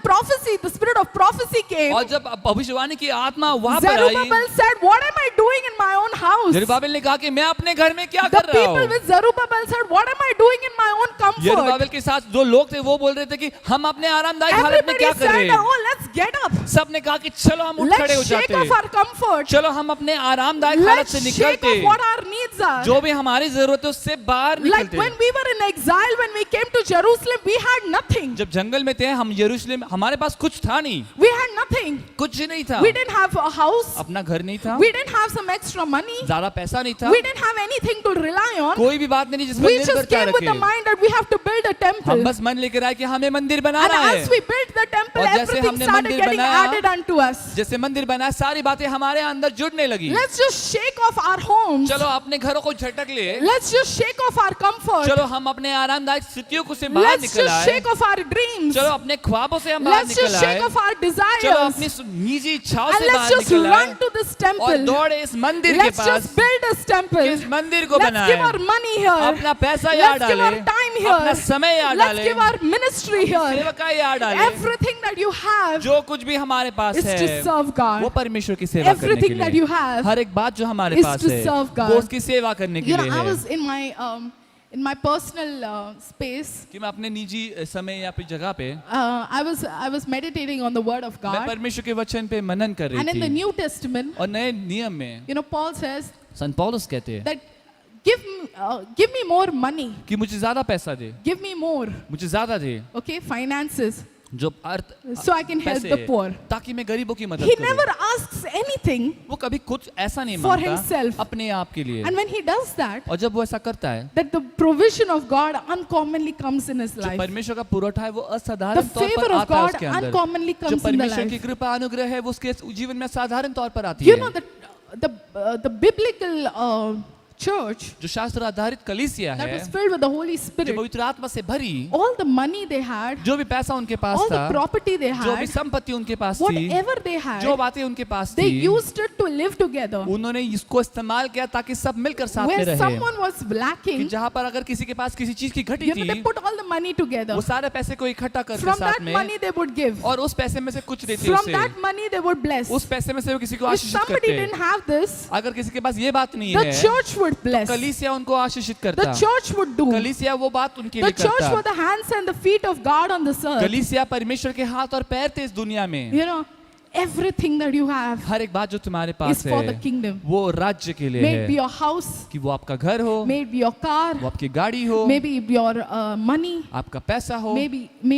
Speaker 2: spirit of prophecy came,
Speaker 3: और जब भविष्यवाणी की आत्मा वहां पर आई,
Speaker 2: Zerubbabel said, "What am I doing in my own house?"
Speaker 3: यरूबाबिल ने कहा कि मैं अपने घर में क्या
Speaker 2: The
Speaker 3: कर रहा
Speaker 2: people
Speaker 3: हूँ।
Speaker 2: with Zerubbabel said, "What am I doing in my own comfort?"
Speaker 3: यरूबाबिल के साथ जो लोग थे वो बोल रहे थे कि हम अपने आरामदायक हालत में
Speaker 2: Everybody
Speaker 3: क्या कर रहे
Speaker 2: said,
Speaker 3: हैं।
Speaker 2: "Oh, let's get up.
Speaker 3: सब ने कहा कि चलो हम उठ खड़े हो
Speaker 2: Let's shake
Speaker 3: जाते
Speaker 2: off
Speaker 3: हैं,
Speaker 2: our comfort.
Speaker 3: चलो हम अपने आरामदायक हालत से
Speaker 2: Let's shake
Speaker 3: निकलते
Speaker 2: off what our needs are."
Speaker 3: जो भी हमारी जरूरत है उससे बाहर
Speaker 2: Like
Speaker 3: निकलते।
Speaker 2: when we were in exile, when we came to Jerusalem, we had nothing.
Speaker 3: जब जंगल में थे हम यरूशलेम, हमारे पास कुछ था नहीं,
Speaker 2: We had nothing.
Speaker 3: कुछ नहीं था,
Speaker 2: We didn't have a house.
Speaker 3: अपना घर नहीं था,
Speaker 2: We didn't have some extra money.
Speaker 3: ज्यादा पैसा नहीं था,
Speaker 2: We didn't have anything to rely on.
Speaker 3: कोई भी बात नहीं जिस पर
Speaker 2: We
Speaker 3: निर्भर
Speaker 2: just
Speaker 3: कर
Speaker 2: came with the
Speaker 3: रखे।
Speaker 2: mind that we have to build a
Speaker 3: हम
Speaker 2: temple.
Speaker 3: बस मन लेकर आए कि हमें मंदिर
Speaker 2: And
Speaker 3: बनाना है।
Speaker 2: as we built the temple,
Speaker 3: और जैसे
Speaker 2: everything
Speaker 3: हमने
Speaker 2: started
Speaker 3: मंदिर
Speaker 2: getting
Speaker 3: बनाया,
Speaker 2: added unto us.
Speaker 3: जैसे मंदिर बनाया सारी बातें हमारे अंदर जुड़ने लगी।
Speaker 2: Let's just shake off our homes.
Speaker 3: चलो अपने घरों को झटक ले,
Speaker 2: Let's just shake off our comfort.
Speaker 3: चलो हम अपने आरामदायक स्थितियों को से बाहर
Speaker 2: Let's
Speaker 3: निकल
Speaker 2: just
Speaker 3: आए,
Speaker 2: shake off our dreams.
Speaker 3: चलो अपने ख्वाबों से हम बाहर
Speaker 2: Let's just
Speaker 3: निकल
Speaker 2: shake
Speaker 3: आए,
Speaker 2: off our
Speaker 3: चलो
Speaker 2: desires.
Speaker 3: अपनी निजी इच्छाओं
Speaker 2: And
Speaker 3: से
Speaker 2: let's
Speaker 3: बाहर
Speaker 2: just
Speaker 3: निकल
Speaker 2: run
Speaker 3: आए
Speaker 2: to this
Speaker 3: और
Speaker 2: temple.
Speaker 3: दौड़े इस मंदिर के
Speaker 2: Let's
Speaker 3: pass,
Speaker 2: just build this temple.
Speaker 3: इस मंदिर को
Speaker 2: Let's
Speaker 3: बनाए,
Speaker 2: give our money here.
Speaker 3: अपना पैसा यहाँ
Speaker 2: Let's give
Speaker 3: डाले,
Speaker 2: our time
Speaker 3: अपना
Speaker 2: here.
Speaker 3: समय यहाँ
Speaker 2: Let's
Speaker 3: डाले,
Speaker 2: give our ministry here.
Speaker 3: सेवकाई यहाँ डाले,
Speaker 2: Everything that you have
Speaker 3: जो कुछ भी हमारे पास
Speaker 2: is
Speaker 3: है
Speaker 2: to serve
Speaker 3: वो
Speaker 2: God.
Speaker 3: परमेश्वर की सेवा करने के
Speaker 2: Everything that
Speaker 3: लिए,
Speaker 2: you have
Speaker 3: हर एक बात जो हमारे
Speaker 2: is
Speaker 3: पास
Speaker 2: to
Speaker 3: है
Speaker 2: serve God.
Speaker 3: वो उसकी सेवा करने के
Speaker 2: You
Speaker 3: लिए
Speaker 2: know, I
Speaker 3: है।
Speaker 2: was in my personal space.
Speaker 3: कि मैं अपने निजी समय या फिर जगह पे
Speaker 2: I was meditating on the Word of
Speaker 3: मैं
Speaker 2: God.
Speaker 3: परमेश्वर के वचन पे मनन कर
Speaker 2: And in
Speaker 3: रही
Speaker 2: the
Speaker 3: थी
Speaker 2: New Testament,
Speaker 3: और नए नियम में
Speaker 2: you know, Paul says
Speaker 3: संत पौलुस कहते हैं
Speaker 2: that give me more money.
Speaker 3: कि मुझे ज्यादा पैसा दे,
Speaker 2: Give me more.
Speaker 3: मुझे ज्यादा दे,
Speaker 2: Okay, finances.
Speaker 3: जो अर्थ
Speaker 2: so I can help
Speaker 3: पैसे
Speaker 2: the poor.
Speaker 3: ताकि मैं गरीबों की मदद
Speaker 2: He
Speaker 3: करूं।
Speaker 2: never asks anything.
Speaker 3: वो कभी कुछ ऐसा नहीं
Speaker 2: For
Speaker 3: मांगता
Speaker 2: himself.
Speaker 3: अपने आप के लिए।
Speaker 2: And when he does that,
Speaker 3: और जब वो ऐसा करता है,
Speaker 2: that the provision of God uncommonly comes in his
Speaker 3: जो
Speaker 2: life.
Speaker 3: परमेश्वर का पुरवठा है वो
Speaker 2: The
Speaker 3: असाधारण तौर
Speaker 2: favor
Speaker 3: पर
Speaker 2: of
Speaker 3: आता है
Speaker 2: God
Speaker 3: उसके अंदर।
Speaker 2: uncommonly
Speaker 3: जो
Speaker 2: comes in the
Speaker 3: परमेश्वर की
Speaker 2: life.
Speaker 3: कृपा अनुग्रह है वो उसके जीवन में साधारण तौर पर आती
Speaker 2: You
Speaker 3: है।
Speaker 2: know the biblical church
Speaker 3: जो शास्त्र आधारित कलीसिया
Speaker 2: that
Speaker 3: है,
Speaker 2: was filled with the Holy
Speaker 3: जो
Speaker 2: Spirit,
Speaker 3: पवित्र आत्मा से भरी,
Speaker 2: all the money they had,
Speaker 3: जो भी पैसा उनके पास
Speaker 2: all
Speaker 3: था,
Speaker 2: the property they
Speaker 3: जो भी
Speaker 2: had,
Speaker 3: संपत्ति उनके पास थी,
Speaker 2: whatever they had,
Speaker 3: जो बातें उनके पास
Speaker 2: they
Speaker 3: थी,
Speaker 2: used it to live together.
Speaker 3: उन्होंने इसको इस्तेमाल किया ताकि सब मिलकर साथ में
Speaker 2: Where
Speaker 3: रहे।
Speaker 2: someone was
Speaker 3: कि
Speaker 2: lacking,
Speaker 3: जहाँ पर अगर किसी के पास किसी चीज की घटी
Speaker 2: they
Speaker 3: थी,
Speaker 2: put all the money together.
Speaker 3: वो सारे पैसे को इकट्ठा करके
Speaker 2: From
Speaker 3: साथ
Speaker 2: that
Speaker 3: में,
Speaker 2: money they would give.
Speaker 3: और उस पैसे में से कुछ देते
Speaker 2: From
Speaker 3: उसे,
Speaker 2: that money they would bless.
Speaker 3: उस पैसे में से वो किसी को
Speaker 2: If
Speaker 3: आशीषित
Speaker 2: somebody
Speaker 3: करते।
Speaker 2: didn't have this,
Speaker 3: अगर किसी के पास ये बात नहीं
Speaker 2: the
Speaker 3: है,
Speaker 2: church would bless.
Speaker 3: कलीसिया उनको आशीषित करता।
Speaker 2: The church would do.
Speaker 3: कलीसिया वो बात उनके
Speaker 2: The
Speaker 3: लिए
Speaker 2: church were
Speaker 3: करता।
Speaker 2: the hands and the feet of God on this earth.
Speaker 3: कलीसिया परमेश्वर के हाथ और पैर थे इस दुनिया में।
Speaker 2: You know, everything that you have
Speaker 3: हर एक बात जो तुम्हारे
Speaker 2: is
Speaker 3: पास
Speaker 2: for the
Speaker 3: है,
Speaker 2: kingdom.
Speaker 3: वो राज्य के लिए
Speaker 2: May it be
Speaker 3: है।
Speaker 2: your house,
Speaker 3: कि वो आपका घर हो,
Speaker 2: may it be your car,
Speaker 3: वो आपकी गाड़ी हो,
Speaker 2: maybe it be your money,
Speaker 3: आपका पैसा हो,
Speaker 2: may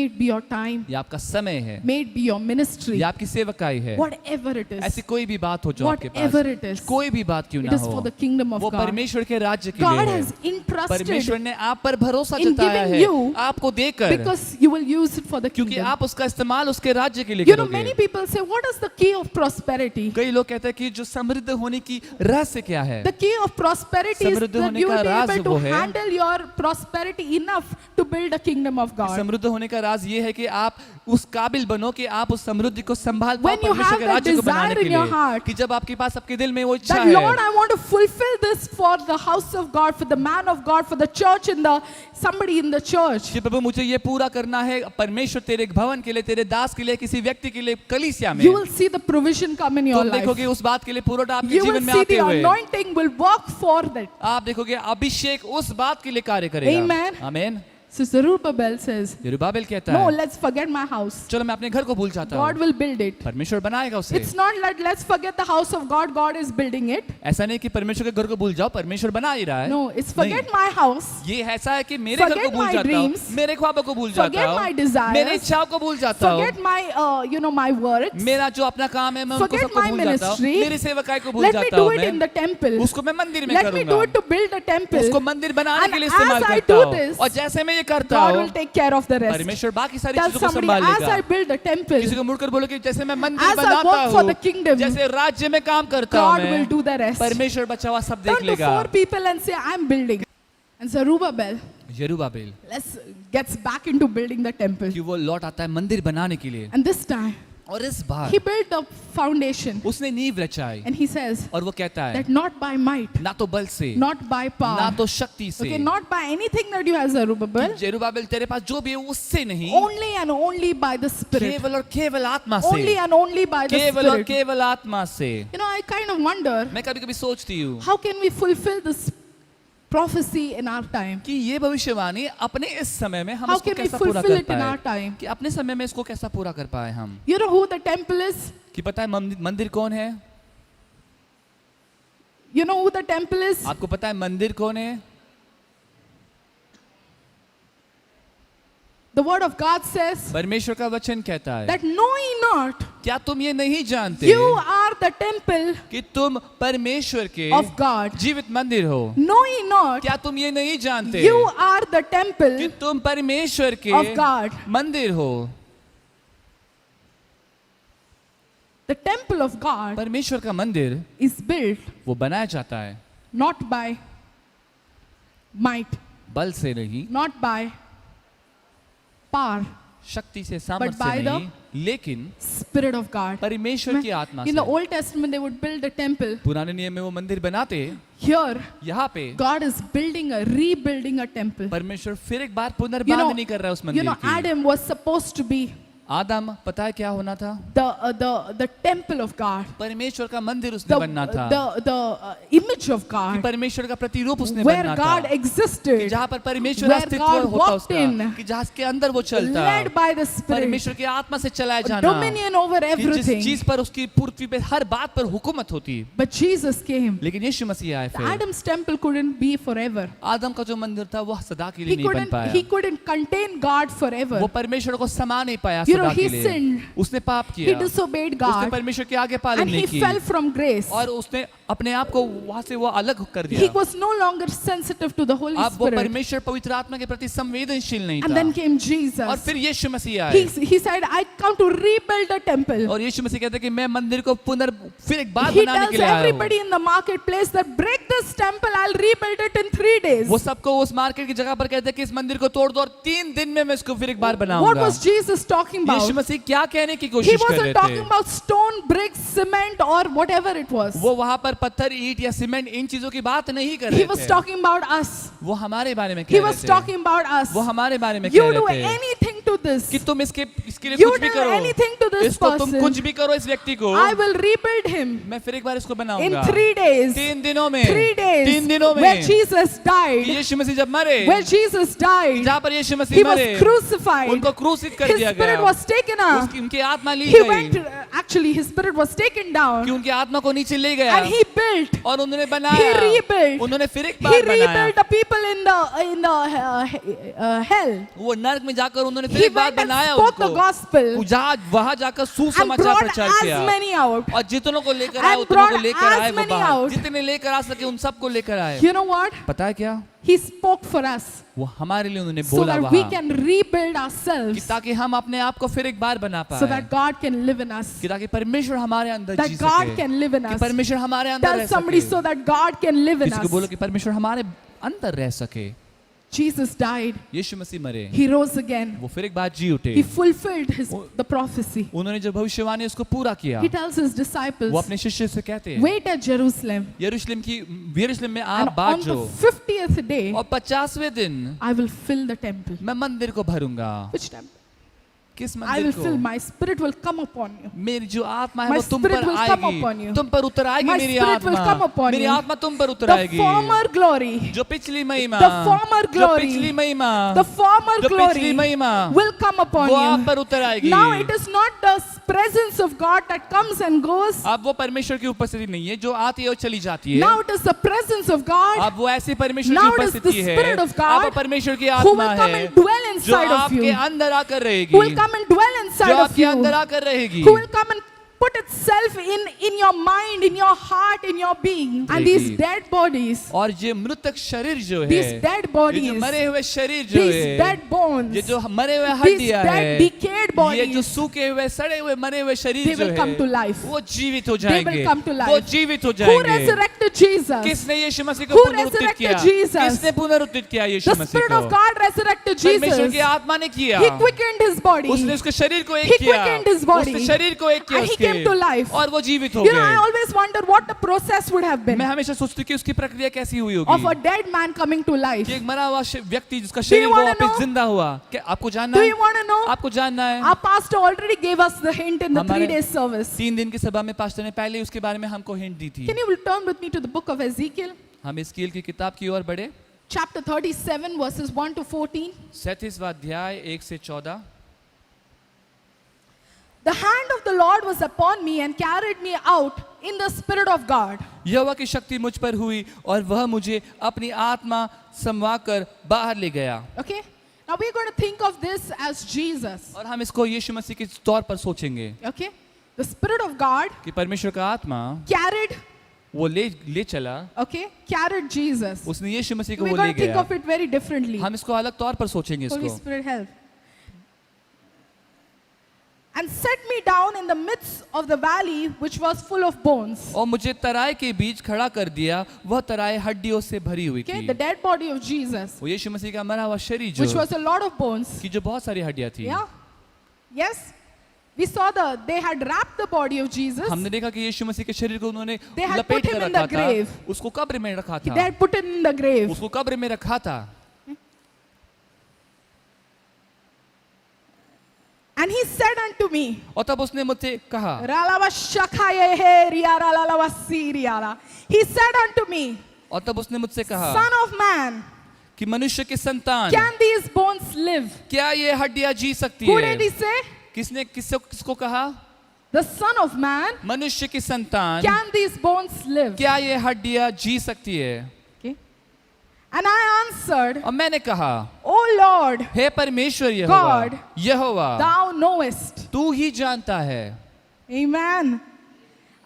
Speaker 2: it be your time,
Speaker 3: या आपका समय है,
Speaker 2: may it be your ministry,
Speaker 3: या आपकी सेवकाई है।
Speaker 2: whatever it is,
Speaker 3: ऐसी कोई भी बात हो जो आपके
Speaker 2: whatever
Speaker 3: पास,
Speaker 2: it is,
Speaker 3: कोई भी बात क्यों
Speaker 2: it
Speaker 3: ना
Speaker 2: is for
Speaker 3: हो,
Speaker 2: the kingdom of
Speaker 3: वो
Speaker 2: God.
Speaker 3: परमेश्वर के राज्य के
Speaker 2: God
Speaker 3: लिए
Speaker 2: has
Speaker 3: है।
Speaker 2: entrusted
Speaker 3: परमेश्वर ने आप पर भरोसा
Speaker 2: in
Speaker 3: जताया
Speaker 2: giving
Speaker 3: है,
Speaker 2: you
Speaker 3: आपको देकर,
Speaker 2: because you will use it for the
Speaker 3: क्योंकि
Speaker 2: kingdom.
Speaker 3: आप उसका इस्तेमाल उसके राज्य के लिए
Speaker 2: You know, many
Speaker 3: करोगे।
Speaker 2: people say, what is the key of prosperity?
Speaker 3: कई लोग कहते हैं कि जो समृद्ध होने की रहस्य क्या है?
Speaker 2: The key of prosperity is
Speaker 3: समृद्ध
Speaker 2: that
Speaker 3: होने
Speaker 2: you
Speaker 3: का
Speaker 2: will be
Speaker 3: Raj
Speaker 2: able to
Speaker 3: वो है।
Speaker 2: handle your prosperity enough to build a kingdom of God.
Speaker 3: समृद्ध होने का राज ये है कि आप उस काबिल बनो कि आप उस समृद्धि को संभाल पाओ
Speaker 2: When you
Speaker 3: परमेश्वर
Speaker 2: have
Speaker 3: के
Speaker 2: that
Speaker 3: राज्य को बनाने
Speaker 2: desire
Speaker 3: के
Speaker 2: in your
Speaker 3: लिए।
Speaker 2: heart,
Speaker 3: कि जब आपके पास आपके दिल में वो इच्छा
Speaker 2: That
Speaker 3: है
Speaker 2: Lord, I want to fulfill this for the house of God, for the man of God, for the church in the somebody in the church.
Speaker 3: कि प्रभु मुझे ये पूरा करना है परमेश्वर तेरे भवन के लिए, तेरे दास के लिए, किसी व्यक्ति के लिए, कलीसिया में।
Speaker 2: You will see the provision come in your
Speaker 3: तुम
Speaker 2: life.
Speaker 3: देखोगे उस बात के लिए पूरा आपके
Speaker 2: You will
Speaker 3: जीवन में
Speaker 2: see
Speaker 3: आते
Speaker 2: the
Speaker 3: हुए।
Speaker 2: anointing will work for that.
Speaker 3: आप देखोगे अभिषेक उस बात के लिए कार्य करेगा।
Speaker 2: Amen.
Speaker 3: आमीन।
Speaker 2: So Zerubbabel says,
Speaker 3: यरूबाबेल कहता
Speaker 2: no,
Speaker 3: है,
Speaker 2: let's forget my house.
Speaker 3: चलो मैं अपने घर को भूल जाता
Speaker 2: God
Speaker 3: हूँ,
Speaker 2: will build it.
Speaker 3: परमेश्वर बनाएगा उसे।
Speaker 2: It's not like let's forget the house of God, God is building it.
Speaker 3: ऐसा नहीं कि परमेश्वर के घर को भूल जाओ, परमेश्वर बना ही रहा है।
Speaker 2: No, it's forget my house.
Speaker 3: ये ऐसा है कि मेरे घर को
Speaker 2: Forget
Speaker 3: भूल
Speaker 2: my
Speaker 3: जाता हूँ,
Speaker 2: dreams.
Speaker 3: मेरे ख्वाबों को भूल
Speaker 2: Forget
Speaker 3: जाता
Speaker 2: my
Speaker 3: हूँ,
Speaker 2: desires.
Speaker 3: मेरे इच्छाओं को भूल जाता हूँ,
Speaker 2: Forget my, my works.
Speaker 3: मेरा जो अपना काम है मैं उनको
Speaker 2: Forget
Speaker 3: सबको
Speaker 2: my
Speaker 3: भूल जाता हूँ,
Speaker 2: ministry.
Speaker 3: मेरी सेवकाई को भूल
Speaker 2: Let me
Speaker 3: जाता
Speaker 2: do
Speaker 3: हूँ
Speaker 2: it in
Speaker 3: मैं,
Speaker 2: the temple.
Speaker 3: उसको मैं मंदिर में
Speaker 2: Let me do
Speaker 3: करूँगा,
Speaker 2: it to build a temple.
Speaker 3: उसको मंदिर बनाने
Speaker 2: And
Speaker 3: के लिए इस्तेमाल
Speaker 2: as I
Speaker 3: करता
Speaker 2: do
Speaker 3: हूँ।
Speaker 2: this,
Speaker 3: और जैसे मैं ये करता
Speaker 2: God
Speaker 3: हूँ,
Speaker 2: will take care of the rest.
Speaker 3: परमेश्वर बाकी सारी
Speaker 2: Tell
Speaker 3: चीजों को
Speaker 2: somebody,
Speaker 3: संभाल
Speaker 2: as I
Speaker 3: लेगा।
Speaker 2: build a temple,
Speaker 3: किसी को मुड़कर बोलो कि जैसे मैं मंदिर
Speaker 2: as I
Speaker 3: बनाता
Speaker 2: work for the
Speaker 3: हूँ,
Speaker 2: kingdom,
Speaker 3: जैसे राज्य में काम करता हूँ
Speaker 2: God will
Speaker 3: मैं,
Speaker 2: do the rest.
Speaker 3: परमेश्वर बचा हुआ सब देख
Speaker 2: Turn to
Speaker 3: लेगा।
Speaker 2: 4 people and say, I'm building. And Zerubbabel
Speaker 3: यरूबाबेल
Speaker 2: gets back into building the temple.
Speaker 3: कि वो लौट आता है मंदिर बनाने के लिए,
Speaker 2: And this time,
Speaker 3: और इस बार
Speaker 2: he built the foundation.
Speaker 3: उसने नींव रचाई,
Speaker 2: And he says
Speaker 3: और वो कहता है
Speaker 2: that not by might,
Speaker 3: ना तो बल से,
Speaker 2: not by
Speaker 3: ना
Speaker 2: power,
Speaker 3: तो शक्ति से,
Speaker 2: okay, not by anything that you have, Zerubbabel,
Speaker 3: यरूबाबेल तेरे पास जो भी है उससे नहीं,
Speaker 2: only and only by the Spirit.
Speaker 3: केवल और केवल आत्मा
Speaker 2: Only
Speaker 3: से,
Speaker 2: and only by the
Speaker 3: केवल और
Speaker 2: Spirit.
Speaker 3: केवल आत्मा से।
Speaker 2: You know, I kind of wonder,
Speaker 3: मैं कभी कभी सोचती हूँ
Speaker 2: how can we fulfill this prophecy in our time?
Speaker 3: कि ये भविष्यवाणी अपने इस समय में हम
Speaker 2: How
Speaker 3: इसको
Speaker 2: can we
Speaker 3: कैसा पूरा
Speaker 2: fulfill
Speaker 3: कर
Speaker 2: it in our
Speaker 3: पाए,
Speaker 2: time?
Speaker 3: कि अपने समय में इसको कैसा पूरा कर पाए हम।
Speaker 2: You know who the temple is?
Speaker 3: कि पता है मंदिर कौन है?
Speaker 2: You know who the temple is?
Speaker 3: आपको पता है मंदिर कौन है?
Speaker 2: The word of God says
Speaker 3: परमेश्वर का वचन कहता है,
Speaker 2: that know ye not,
Speaker 3: क्या तुम ये नहीं जानते
Speaker 2: you are the temple
Speaker 3: कि तुम परमेश्वर के
Speaker 2: of God.
Speaker 3: जीवित मंदिर हो?
Speaker 2: Know ye not,
Speaker 3: क्या तुम ये नहीं जानते
Speaker 2: you are the
Speaker 3: कि
Speaker 2: temple
Speaker 3: तुम परमेश्वर के
Speaker 2: of God.
Speaker 3: मंदिर हो?
Speaker 2: The temple of God
Speaker 3: परमेश्वर का मंदिर
Speaker 2: is built
Speaker 3: वो बनाया जाता है
Speaker 2: not by might,
Speaker 3: बल से नहीं,
Speaker 2: not by power,
Speaker 3: शक्ति से,
Speaker 2: But
Speaker 3: सामर्थ्य
Speaker 2: by
Speaker 3: से
Speaker 2: the
Speaker 3: नहीं, लेकिन
Speaker 2: Spirit of God.
Speaker 3: परमेश्वर की आत्मा
Speaker 2: In the
Speaker 3: से।
Speaker 2: Old Testament, they would build a temple.
Speaker 3: पुराने नियम में वो मंदिर बनाते,
Speaker 2: Here,
Speaker 3: यहाँ पे
Speaker 2: God is rebuilding a temple.
Speaker 3: परमेश्वर फिर एक बार
Speaker 2: You
Speaker 3: पुनर्बांध
Speaker 2: know,
Speaker 3: नहीं कर रहा है उस
Speaker 2: you
Speaker 3: मंदिर
Speaker 2: know,
Speaker 3: की।
Speaker 2: Adam was supposed to be
Speaker 3: आदम पता है क्या होना था?
Speaker 2: the temple of God,
Speaker 3: परमेश्वर का मंदिर उसने बनना था,
Speaker 2: the image of God,
Speaker 3: परमेश्वर का प्रतिरूप उसने
Speaker 2: where
Speaker 3: बनना
Speaker 2: God
Speaker 3: था,
Speaker 2: existed,
Speaker 3: जहाँ पर परमेश्वर
Speaker 2: where
Speaker 3: अस्तित्व
Speaker 2: God
Speaker 3: होता
Speaker 2: walked
Speaker 3: उसका,
Speaker 2: in,
Speaker 3: कि जहाँ के अंदर वो चलता,
Speaker 2: led by the Spirit,
Speaker 3: परमेश्वर की आत्मा से चलाया जाना,
Speaker 2: dominion over
Speaker 3: कि जिस
Speaker 2: everything.
Speaker 3: चीज पर उसकी पृथ्वी पे हर बात पर हुकूमत होती।
Speaker 2: But Jesus came.
Speaker 3: लेकिन यीशु मसीह आए फिर।
Speaker 2: Adam's temple couldn't be forever.
Speaker 3: आदम का जो मंदिर था वो सदा के लिए
Speaker 2: He
Speaker 3: नहीं बन पाया।
Speaker 2: couldn't contain God forever.
Speaker 3: वो परमेश्वर को समा नहीं पाया
Speaker 2: You
Speaker 3: खुदा के
Speaker 2: he
Speaker 3: लिए।
Speaker 2: sinned.
Speaker 3: उसने पाप
Speaker 2: He
Speaker 3: किया,
Speaker 2: disobeyed
Speaker 3: उसने
Speaker 2: God.
Speaker 3: परमेश्वर के आगे पालन
Speaker 2: And
Speaker 3: नहीं
Speaker 2: he
Speaker 3: की
Speaker 2: fell from grace.
Speaker 3: और उसने अपने आप को वहां से वो अलग कर
Speaker 2: He
Speaker 3: दिया।
Speaker 2: was no longer sensitive to the Holy
Speaker 3: अब वो
Speaker 2: Spirit.
Speaker 3: परमेश्वर पवित्र आत्मा के प्रति संवेदनशील नहीं
Speaker 2: And then
Speaker 3: था।
Speaker 2: came
Speaker 3: और
Speaker 2: Jesus.
Speaker 3: फिर यीशु मसीह आए
Speaker 2: He said, I come to rebuild the temple.
Speaker 3: और यीशु मसीह कहते हैं कि मैं मंदिर को फिर एक बार
Speaker 2: He
Speaker 3: बनाने
Speaker 2: tells
Speaker 3: के लिए आया हूँ।
Speaker 2: everybody in the marketplace that break this temple, I'll rebuild it in 3 days.
Speaker 3: वो सबको उस मार्केट की जगह पर कहते हैं कि इस मंदिर को तोड़ दो और 3 दिन में मैं इसको फिर एक बार
Speaker 2: What
Speaker 3: बनाऊंगा।
Speaker 2: was Jesus talking about?
Speaker 3: यीशु मसीह क्या कहने की
Speaker 2: He
Speaker 3: कोशिश कर रहे
Speaker 2: wasn't talking
Speaker 3: थे?
Speaker 2: about stone, bricks, cement or whatever it was.
Speaker 3: वो वहां पर पत्थर, ईंट या सीमेंट इन चीजों की बात नहीं कर
Speaker 2: He
Speaker 3: रहे
Speaker 2: was
Speaker 3: थे।
Speaker 2: talking about us.
Speaker 3: वो हमारे बारे में
Speaker 2: He
Speaker 3: कह
Speaker 2: was
Speaker 3: रहे थे।
Speaker 2: talking about us.
Speaker 3: वो हमारे बारे में
Speaker 2: You
Speaker 3: कह
Speaker 2: do
Speaker 3: रहे थे
Speaker 2: anything to this.
Speaker 3: कि तुम इसके लिए
Speaker 2: You
Speaker 3: कुछ भी
Speaker 2: do
Speaker 3: करो,
Speaker 2: anything to this
Speaker 3: इसको तुम
Speaker 2: person.
Speaker 3: कुछ भी करो इस व्यक्ति को,
Speaker 2: I will rebuild him
Speaker 3: मैं फिर एक बार इसको
Speaker 2: in
Speaker 3: बनाऊंगा
Speaker 2: 3 days.
Speaker 3: 3 दिनों में
Speaker 2: 3 days.
Speaker 3: 3 दिनों में
Speaker 2: Where Jesus
Speaker 3: कि
Speaker 2: died.
Speaker 3: यीशु मसीह जब मरे,
Speaker 2: Where Jesus died.
Speaker 3: जहाँ पर यीशु
Speaker 2: He
Speaker 3: मसीह
Speaker 2: was
Speaker 3: मरे,
Speaker 2: crucified.
Speaker 3: उनको क्रूसित कर
Speaker 2: His
Speaker 3: दिया
Speaker 2: spirit
Speaker 3: गया,
Speaker 2: was taken up.
Speaker 3: उनकी आत्मा ली
Speaker 2: He went,
Speaker 3: गई,
Speaker 2: actually his spirit was taken
Speaker 3: कि
Speaker 2: down.
Speaker 3: उनकी आत्मा को नीचे ले गया
Speaker 2: And he built.
Speaker 3: और उन्होंने
Speaker 2: He
Speaker 3: बनाया,
Speaker 2: rebuilt.
Speaker 3: उन्होंने फिर एक
Speaker 2: He
Speaker 3: बार बनाया।
Speaker 2: rebuilt the people in the hell.
Speaker 3: वो नरक में जाकर उन्होंने फिर
Speaker 2: He
Speaker 3: एक बार
Speaker 2: went and
Speaker 3: बनाया
Speaker 2: spoke the
Speaker 3: उनको,
Speaker 2: gospel
Speaker 3: वहां जाकर
Speaker 2: and
Speaker 3: सुसमाचार
Speaker 2: brought
Speaker 3: प्रचार
Speaker 2: as
Speaker 3: किया
Speaker 2: many out.
Speaker 3: और जितनों को लेकर आए
Speaker 2: And
Speaker 3: उतनों को
Speaker 2: brought
Speaker 3: लेकर
Speaker 2: as
Speaker 3: आए वो
Speaker 2: many
Speaker 3: बाहर,
Speaker 2: out.
Speaker 3: जितने लेकर आ सके उन सबको लेकर आए।
Speaker 2: You know what?
Speaker 3: पता है क्या?
Speaker 2: He spoke for us
Speaker 3: वो हमारे लिए उन्होंने
Speaker 2: so
Speaker 3: बोला
Speaker 2: that we
Speaker 3: वहां
Speaker 2: can rebuild
Speaker 3: कि
Speaker 2: ourselves,
Speaker 3: ताकि हम अपने आप को फिर एक बार बना
Speaker 2: so
Speaker 3: पाए,
Speaker 2: that God can live in us.
Speaker 3: कि ताकि परमेश्वर हमारे अंदर
Speaker 2: That
Speaker 3: जी
Speaker 2: God
Speaker 3: सके,
Speaker 2: can live in
Speaker 3: कि
Speaker 2: us.
Speaker 3: परमेश्वर हमारे अंदर
Speaker 2: Tell
Speaker 3: रह
Speaker 2: somebody
Speaker 3: सके।
Speaker 2: so that God can live in
Speaker 3: किसी को
Speaker 2: us.
Speaker 3: बोलो कि परमेश्वर हमारे अंदर रह सके।
Speaker 2: Jesus died.
Speaker 3: यीशु मसीह मरे,
Speaker 2: He rose again.
Speaker 3: वो फिर एक बार जी उठे,
Speaker 2: He fulfilled the prophecy.
Speaker 3: उन्होंने जो भविष्यवाणी उसको पूरा किया।
Speaker 2: He tells his disciples,
Speaker 3: वो अपने शिष्य से कहते हैं,
Speaker 2: wait at Jerusalem.
Speaker 3: यरूशलेम में
Speaker 2: And
Speaker 3: आप बाट
Speaker 2: on the
Speaker 3: जो
Speaker 2: 50th day,
Speaker 3: और 50वें दिन
Speaker 2: I will fill the temple.
Speaker 3: मैं मंदिर को भरूंगा।
Speaker 2: Which temple?
Speaker 3: किस
Speaker 2: I
Speaker 3: मंदिर
Speaker 2: will
Speaker 3: को?
Speaker 2: fill. My spirit will come upon you.
Speaker 3: मेरी जो आत्मा है
Speaker 2: My
Speaker 3: वो तुम
Speaker 2: spirit
Speaker 3: पर
Speaker 2: will come upon
Speaker 3: आएगी,
Speaker 2: you.
Speaker 3: तुम पर उतर आएगी
Speaker 2: My
Speaker 3: मेरी
Speaker 2: spirit will come
Speaker 3: आत्मा,
Speaker 2: upon
Speaker 3: मेरी
Speaker 2: you.
Speaker 3: आत्मा तुम पर उतर
Speaker 2: The
Speaker 3: आएगी।
Speaker 2: former glory,
Speaker 3: जो पिछली महिमा,
Speaker 2: the former
Speaker 3: जो
Speaker 2: glory,
Speaker 3: पिछली महिमा,
Speaker 2: the former
Speaker 3: जो पिछली
Speaker 2: glory
Speaker 3: महिमा
Speaker 2: will come upon
Speaker 3: वो आप
Speaker 2: you.
Speaker 3: पर उतर आएगी।
Speaker 2: Now it is not the presence of God that comes and goes.
Speaker 3: अब वो परमेश्वर की उपस्थिति नहीं है जो आती है और चली जाती है।
Speaker 2: Now it is the presence of God
Speaker 3: अब वो ऐसी परमेश्वर
Speaker 2: Now
Speaker 3: की
Speaker 2: it is the
Speaker 3: उपस्थिति है,
Speaker 2: Spirit of God
Speaker 3: अब परमेश्वर की
Speaker 2: who
Speaker 3: आत्मा
Speaker 2: will come
Speaker 3: है
Speaker 2: and dwell
Speaker 3: जो
Speaker 2: inside of
Speaker 3: आपके
Speaker 2: you,
Speaker 3: अंदर आकर रहेगी,
Speaker 2: who will come and dwell
Speaker 3: जो
Speaker 2: inside of
Speaker 3: आपके
Speaker 2: you,
Speaker 3: अंदर आकर रहेगी,
Speaker 2: who will come and put itself in your mind, in your heart, in your being. And these dead bodies,
Speaker 3: और ये मृतक शरीर जो है,
Speaker 2: these dead
Speaker 3: ये जो
Speaker 2: bodies,
Speaker 3: मरे हुए शरीर जो
Speaker 2: these
Speaker 3: है,
Speaker 2: dead bones,
Speaker 3: ये जो मरे हुए
Speaker 2: these
Speaker 3: हड्डियां
Speaker 2: dead
Speaker 3: है,
Speaker 2: decayed
Speaker 3: ये जो
Speaker 2: bodies,
Speaker 3: सूखे हुए सड़े हुए मरे हुए
Speaker 2: they
Speaker 3: शरीर जो
Speaker 2: will come to
Speaker 3: है,
Speaker 2: life.
Speaker 3: वो जीवित हो
Speaker 2: They will
Speaker 3: जाएंगे,
Speaker 2: come to
Speaker 3: वो
Speaker 2: life.
Speaker 3: जीवित हो
Speaker 2: Who
Speaker 3: जाएंगे।
Speaker 2: resurrected Jesus?
Speaker 3: किसने यीशु मसीह को
Speaker 2: Who
Speaker 3: पुनरुत्थित
Speaker 2: resurrected
Speaker 3: किया?
Speaker 2: Jesus?
Speaker 3: किसने पुनरुत्थित किया यीशु
Speaker 2: The
Speaker 3: मसीह
Speaker 2: Spirit
Speaker 3: को?
Speaker 2: of God resurrected
Speaker 3: परमेश्वर
Speaker 2: Jesus.
Speaker 3: की आत्मा ने किया,
Speaker 2: He quickened his body.
Speaker 3: उसने उसके शरीर को एक
Speaker 2: He
Speaker 3: किया,
Speaker 2: quickened his body.
Speaker 3: उसने शरीर को एक किया
Speaker 2: And he
Speaker 3: उसके,
Speaker 2: came to life.
Speaker 3: और वो जीवित हो
Speaker 2: You know, I
Speaker 3: गए।
Speaker 2: always wonder what the process would have been
Speaker 3: मैं हमेशा सोचती हूँ कि उसकी प्रक्रिया कैसी हुई
Speaker 2: of
Speaker 3: होगी,
Speaker 2: a dead man coming to life.
Speaker 3: कि एक मरा हुआ व्यक्ति जिसका
Speaker 2: Do
Speaker 3: शरीर
Speaker 2: you
Speaker 3: वो
Speaker 2: wanna
Speaker 3: वापस
Speaker 2: know?
Speaker 3: जिंदा हुआ। क्या आपको जानना
Speaker 2: Do
Speaker 3: है?
Speaker 2: you want to know?
Speaker 3: आपको जानना है?
Speaker 2: Our pastor already gave us the hint in the
Speaker 3: हमारे
Speaker 2: 3-day service.
Speaker 3: 3 दिन की सभा में पास्टर ने पहले ही उसके बारे में हमको हिंट दी थी।
Speaker 2: Can you turn with me to the book of Ezekiel,
Speaker 3: हम इस्कील की किताब की ओर बढ़े,
Speaker 2: chapter 37, verses 1 to 14.
Speaker 3: 37वां अध्याय 1 से 14।
Speaker 2: The hand of the Lord was upon me and carried me out in the Spirit of God.
Speaker 3: यहोवा की शक्ति मुझ पर हुई और वह मुझे अपनी आत्मा समवाकर बाहर ले गया।
Speaker 2: Okay? Now we're going to think of this as Jesus.
Speaker 3: और हम इसको यीशु मसीह के तौर पर सोचेंगे
Speaker 2: Okay? The Spirit of God
Speaker 3: कि परमेश्वर का आत्मा
Speaker 2: carried,
Speaker 3: वो ले चला,
Speaker 2: okay, carried Jesus.
Speaker 3: उसने यीशु मसीह को
Speaker 2: We're
Speaker 3: वो
Speaker 2: going
Speaker 3: ले
Speaker 2: to think
Speaker 3: गया।
Speaker 2: of it very differently.
Speaker 3: हम इसको अलग तौर पर सोचेंगे
Speaker 2: Holy
Speaker 3: इसको।
Speaker 2: Spirit help. And set me down in the midst of the valley which was full of bones.
Speaker 3: और मुझे तराई के बीच खड़ा कर दिया, वह तराई हड्डियों से भरी हुई
Speaker 2: Okay?
Speaker 3: थी।
Speaker 2: The dead body of Jesus,
Speaker 3: वो यीशु मसीह का मरा हुआ शरीर
Speaker 2: which
Speaker 3: जो
Speaker 2: was a lot of bones.
Speaker 3: कि जो बहुत सारी हड्डियां थी।
Speaker 2: Yeah? Yes? We saw they had wrapped the body of Jesus.
Speaker 3: हमने देखा कि यीशु मसीह के शरीर को उन्होंने
Speaker 2: They had
Speaker 3: लपेट
Speaker 2: put him
Speaker 3: कर
Speaker 2: in the
Speaker 3: रखा था,
Speaker 2: grave.
Speaker 3: उसको कब्र में रखा
Speaker 2: They
Speaker 3: था,
Speaker 2: had put it in the grave.
Speaker 3: उसको कब्र में रखा था।
Speaker 2: And he said unto me,
Speaker 3: और तब उसने मुझसे कहा,
Speaker 2: he said unto me,
Speaker 3: और तब उसने मुझसे कहा
Speaker 2: Son of man,
Speaker 3: कि मनुष्य के संतान,
Speaker 2: can these bones live?
Speaker 3: क्या ये हड्डियां जी सकती
Speaker 2: Who
Speaker 3: है?
Speaker 2: did he say?
Speaker 3: किसने किसको कहा?
Speaker 2: The Son of Man,
Speaker 3: मनुष्य की संतान,
Speaker 2: can these bones live?
Speaker 3: क्या ये हड्डियां जी सकती है?
Speaker 2: Okay. And I answered,
Speaker 3: और मैंने कहा,
Speaker 2: O Lord,
Speaker 3: हे परमेश्वर यहोवा,
Speaker 2: God,
Speaker 3: यहोवा
Speaker 2: thou knowest.
Speaker 3: तू ही जानता है।
Speaker 2: Amen.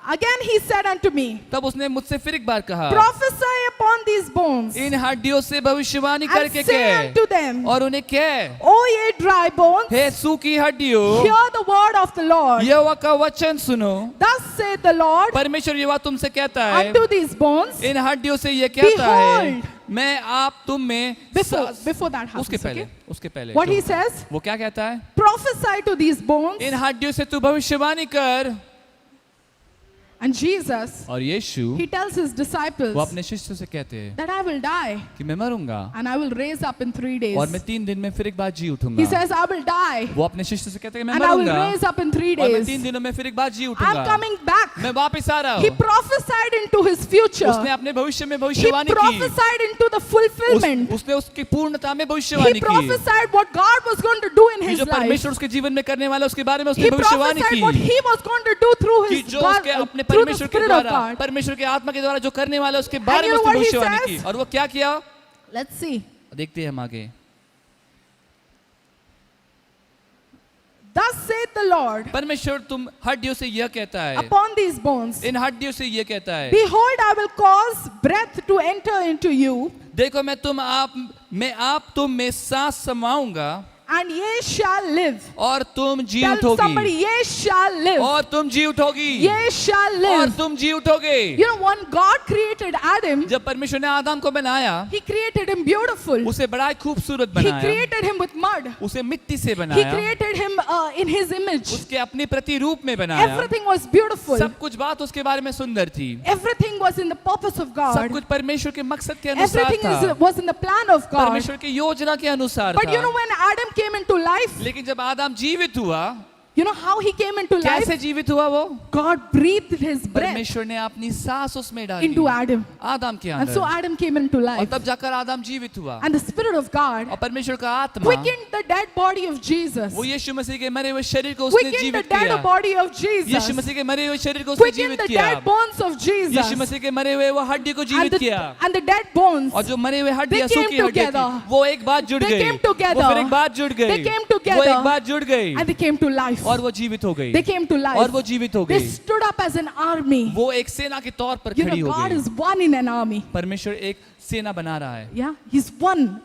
Speaker 2: Again he said unto me,
Speaker 3: तब उसने मुझसे फिर एक बार कहा,
Speaker 2: prophesy upon these bones,
Speaker 3: इन हड्डियों से भविष्यवाणी
Speaker 2: and
Speaker 3: करके
Speaker 2: say
Speaker 3: कह,
Speaker 2: unto them,
Speaker 3: और उन्हें कह,
Speaker 2: O ye dry bones,
Speaker 3: हे सूखी हड्डियों,
Speaker 2: hear the word of the Lord.
Speaker 3: यहोवा का वचन सुनो।
Speaker 2: Thus saith the Lord
Speaker 3: परमेश्वर यहोवा तुमसे कहता है,
Speaker 2: unto these bones,
Speaker 3: इन हड्डियों से ये कहता है,
Speaker 2: Behold.
Speaker 3: मैं आप तुम में
Speaker 2: before that
Speaker 3: उसके
Speaker 2: happens,
Speaker 3: पहले
Speaker 2: okay?
Speaker 3: उसके पहले
Speaker 2: What
Speaker 3: जो
Speaker 2: he
Speaker 3: होता है,
Speaker 2: says,
Speaker 3: वो क्या कहता है,
Speaker 2: prophesy to these bones,
Speaker 3: इन हड्डियों से तू भविष्यवाणी कर।
Speaker 2: and Jesus,
Speaker 3: और यीशु
Speaker 2: he tells his disciples
Speaker 3: वो अपने शिष्यों से कहते हैं
Speaker 2: that I will die
Speaker 3: कि मैं मरूंगा
Speaker 2: and I will raise up in 3 days.
Speaker 3: और मैं 3 दिन में फिर एक बार जी
Speaker 2: He
Speaker 3: उठूंगा।
Speaker 2: says, I will die
Speaker 3: वो अपने शिष्यों से कहते हैं कि मैं
Speaker 2: and I will
Speaker 3: मरूंगा
Speaker 2: raise up in 3
Speaker 3: और मैं
Speaker 2: days.
Speaker 3: 3 दिनों में फिर एक बार जी
Speaker 2: I'm
Speaker 3: उठूंगा।
Speaker 2: coming back.
Speaker 3: मैं वापस आ रहा
Speaker 2: He
Speaker 3: हूँ।
Speaker 2: prophesied into his future.
Speaker 3: उसने अपने भविष्य में
Speaker 2: He
Speaker 3: भविष्यवाणी की।
Speaker 2: prophesied into the fulfillment.
Speaker 3: उसने उसकी पूर्णता में
Speaker 2: He
Speaker 3: भविष्यवाणी की।
Speaker 2: prophesied what God was going to do in
Speaker 3: कि
Speaker 2: his
Speaker 3: जो
Speaker 2: life.
Speaker 3: परमेश्वर उसके जीवन में करने वाला उसके बारे में उसने
Speaker 2: He
Speaker 3: भविष्यवाणी
Speaker 2: prophesied
Speaker 3: की
Speaker 2: what he was going to do through
Speaker 3: कि
Speaker 2: his
Speaker 3: जो
Speaker 2: God,
Speaker 3: उसके अपने
Speaker 2: through the
Speaker 3: परमेश्वर के
Speaker 2: Spirit of
Speaker 3: द्वारा
Speaker 2: God.
Speaker 3: परमेश्वर के आत्मा के द्वारा जो करने वाला उसके बारे में
Speaker 2: you know
Speaker 3: उसने
Speaker 2: what he
Speaker 3: भविष्यवाणी
Speaker 2: says?
Speaker 3: की। और वो क्या किया,
Speaker 2: Let's see.
Speaker 3: देखते हैं हम आगे।
Speaker 2: Thus saith the Lord
Speaker 3: परमेश्वर तुम हड्डियों से यह कहता है,
Speaker 2: upon these bones,
Speaker 3: इन हड्डियों से यह कहता है,
Speaker 2: behold, I will cause breath to enter into you,
Speaker 3: देखो मैं तुम में सांस समाऊंगा
Speaker 2: and ye shall live.
Speaker 3: और तुम जी
Speaker 2: Tell somebody,
Speaker 3: उठोगी
Speaker 2: ye shall live.
Speaker 3: और तुम जी उठोगी
Speaker 2: Ye shall
Speaker 3: और
Speaker 2: live.
Speaker 3: तुम जी उठोगे।
Speaker 2: You know, when God created Adam,
Speaker 3: जब परमेश्वर ने आदम को बनाया,
Speaker 2: he created him beautiful.
Speaker 3: उसे बड़ा ही खूबसूरत
Speaker 2: He
Speaker 3: बनाया,
Speaker 2: created him with mud.
Speaker 3: उसे मिट्टी से
Speaker 2: He
Speaker 3: बनाया,
Speaker 2: created him in his image.
Speaker 3: उसके अपने प्रतिरूप में बनाया।
Speaker 2: Everything was beautiful.
Speaker 3: सब कुछ बात उसके बारे में सुंदर थी,
Speaker 2: Everything was in the purpose of
Speaker 3: सब
Speaker 2: God.
Speaker 3: कुछ परमेश्वर के मकसद के अनुसार
Speaker 2: Everything
Speaker 3: था,
Speaker 2: was in the plan of God.
Speaker 3: परमेश्वर की योजना के अनुसार
Speaker 2: But you know,
Speaker 3: था।
Speaker 2: when Adam came into life,
Speaker 3: लेकिन जब आदम जीवित हुआ,
Speaker 2: you know how he came into life?
Speaker 3: कैसे जीवित हुआ वो?
Speaker 2: God breathed his breath
Speaker 3: परमेश्वर ने अपनी सांस उसमें डाली
Speaker 2: into Adam.
Speaker 3: आदम के
Speaker 2: And so
Speaker 3: अंदर,
Speaker 2: Adam came into
Speaker 3: और
Speaker 2: life.
Speaker 3: तब जाकर आदम जीवित हुआ।
Speaker 2: And the Spirit of God
Speaker 3: और परमेश्वर का आत्मा
Speaker 2: quickened the dead body of Jesus.
Speaker 3: वो यीशु मसीह के मरे हुए शरीर को उसने
Speaker 2: Quickened the
Speaker 3: जीवित
Speaker 2: dead
Speaker 3: किया।
Speaker 2: body of
Speaker 3: Yeshu
Speaker 2: Jesus.
Speaker 3: मसीह के मरे हुए शरीर को उसने
Speaker 2: Quickened
Speaker 3: जीवित
Speaker 2: the
Speaker 3: किया।
Speaker 2: dead bones of Jesus.
Speaker 3: यीशु मसीह के मरे हुए वो हड्डी को
Speaker 2: And
Speaker 3: जीवित किया।
Speaker 2: the dead bones,
Speaker 3: और जो मरे हुए हड्डियां,
Speaker 2: They came
Speaker 3: सूखी हड्डियां
Speaker 2: together.
Speaker 3: थी, वो एक बार जुड़
Speaker 2: They
Speaker 3: गई।
Speaker 2: came together.
Speaker 3: वो फिर एक बार जुड़ गई।
Speaker 2: They came
Speaker 3: वो
Speaker 2: together.
Speaker 3: एक बार जुड़ गई
Speaker 2: and they came to life.
Speaker 3: और वो जीवित हो गई।
Speaker 2: They came to life.
Speaker 3: और वो जीवित हो
Speaker 2: They
Speaker 3: गई।
Speaker 2: stood up as an army.
Speaker 3: वो एक सेना के तौर पर
Speaker 2: You
Speaker 3: खड़ी
Speaker 2: know,
Speaker 3: हो
Speaker 2: God
Speaker 3: गई।
Speaker 2: is one in an army.
Speaker 3: परमेश्वर एक सेना बना रहा है,
Speaker 2: Yeah, He's one,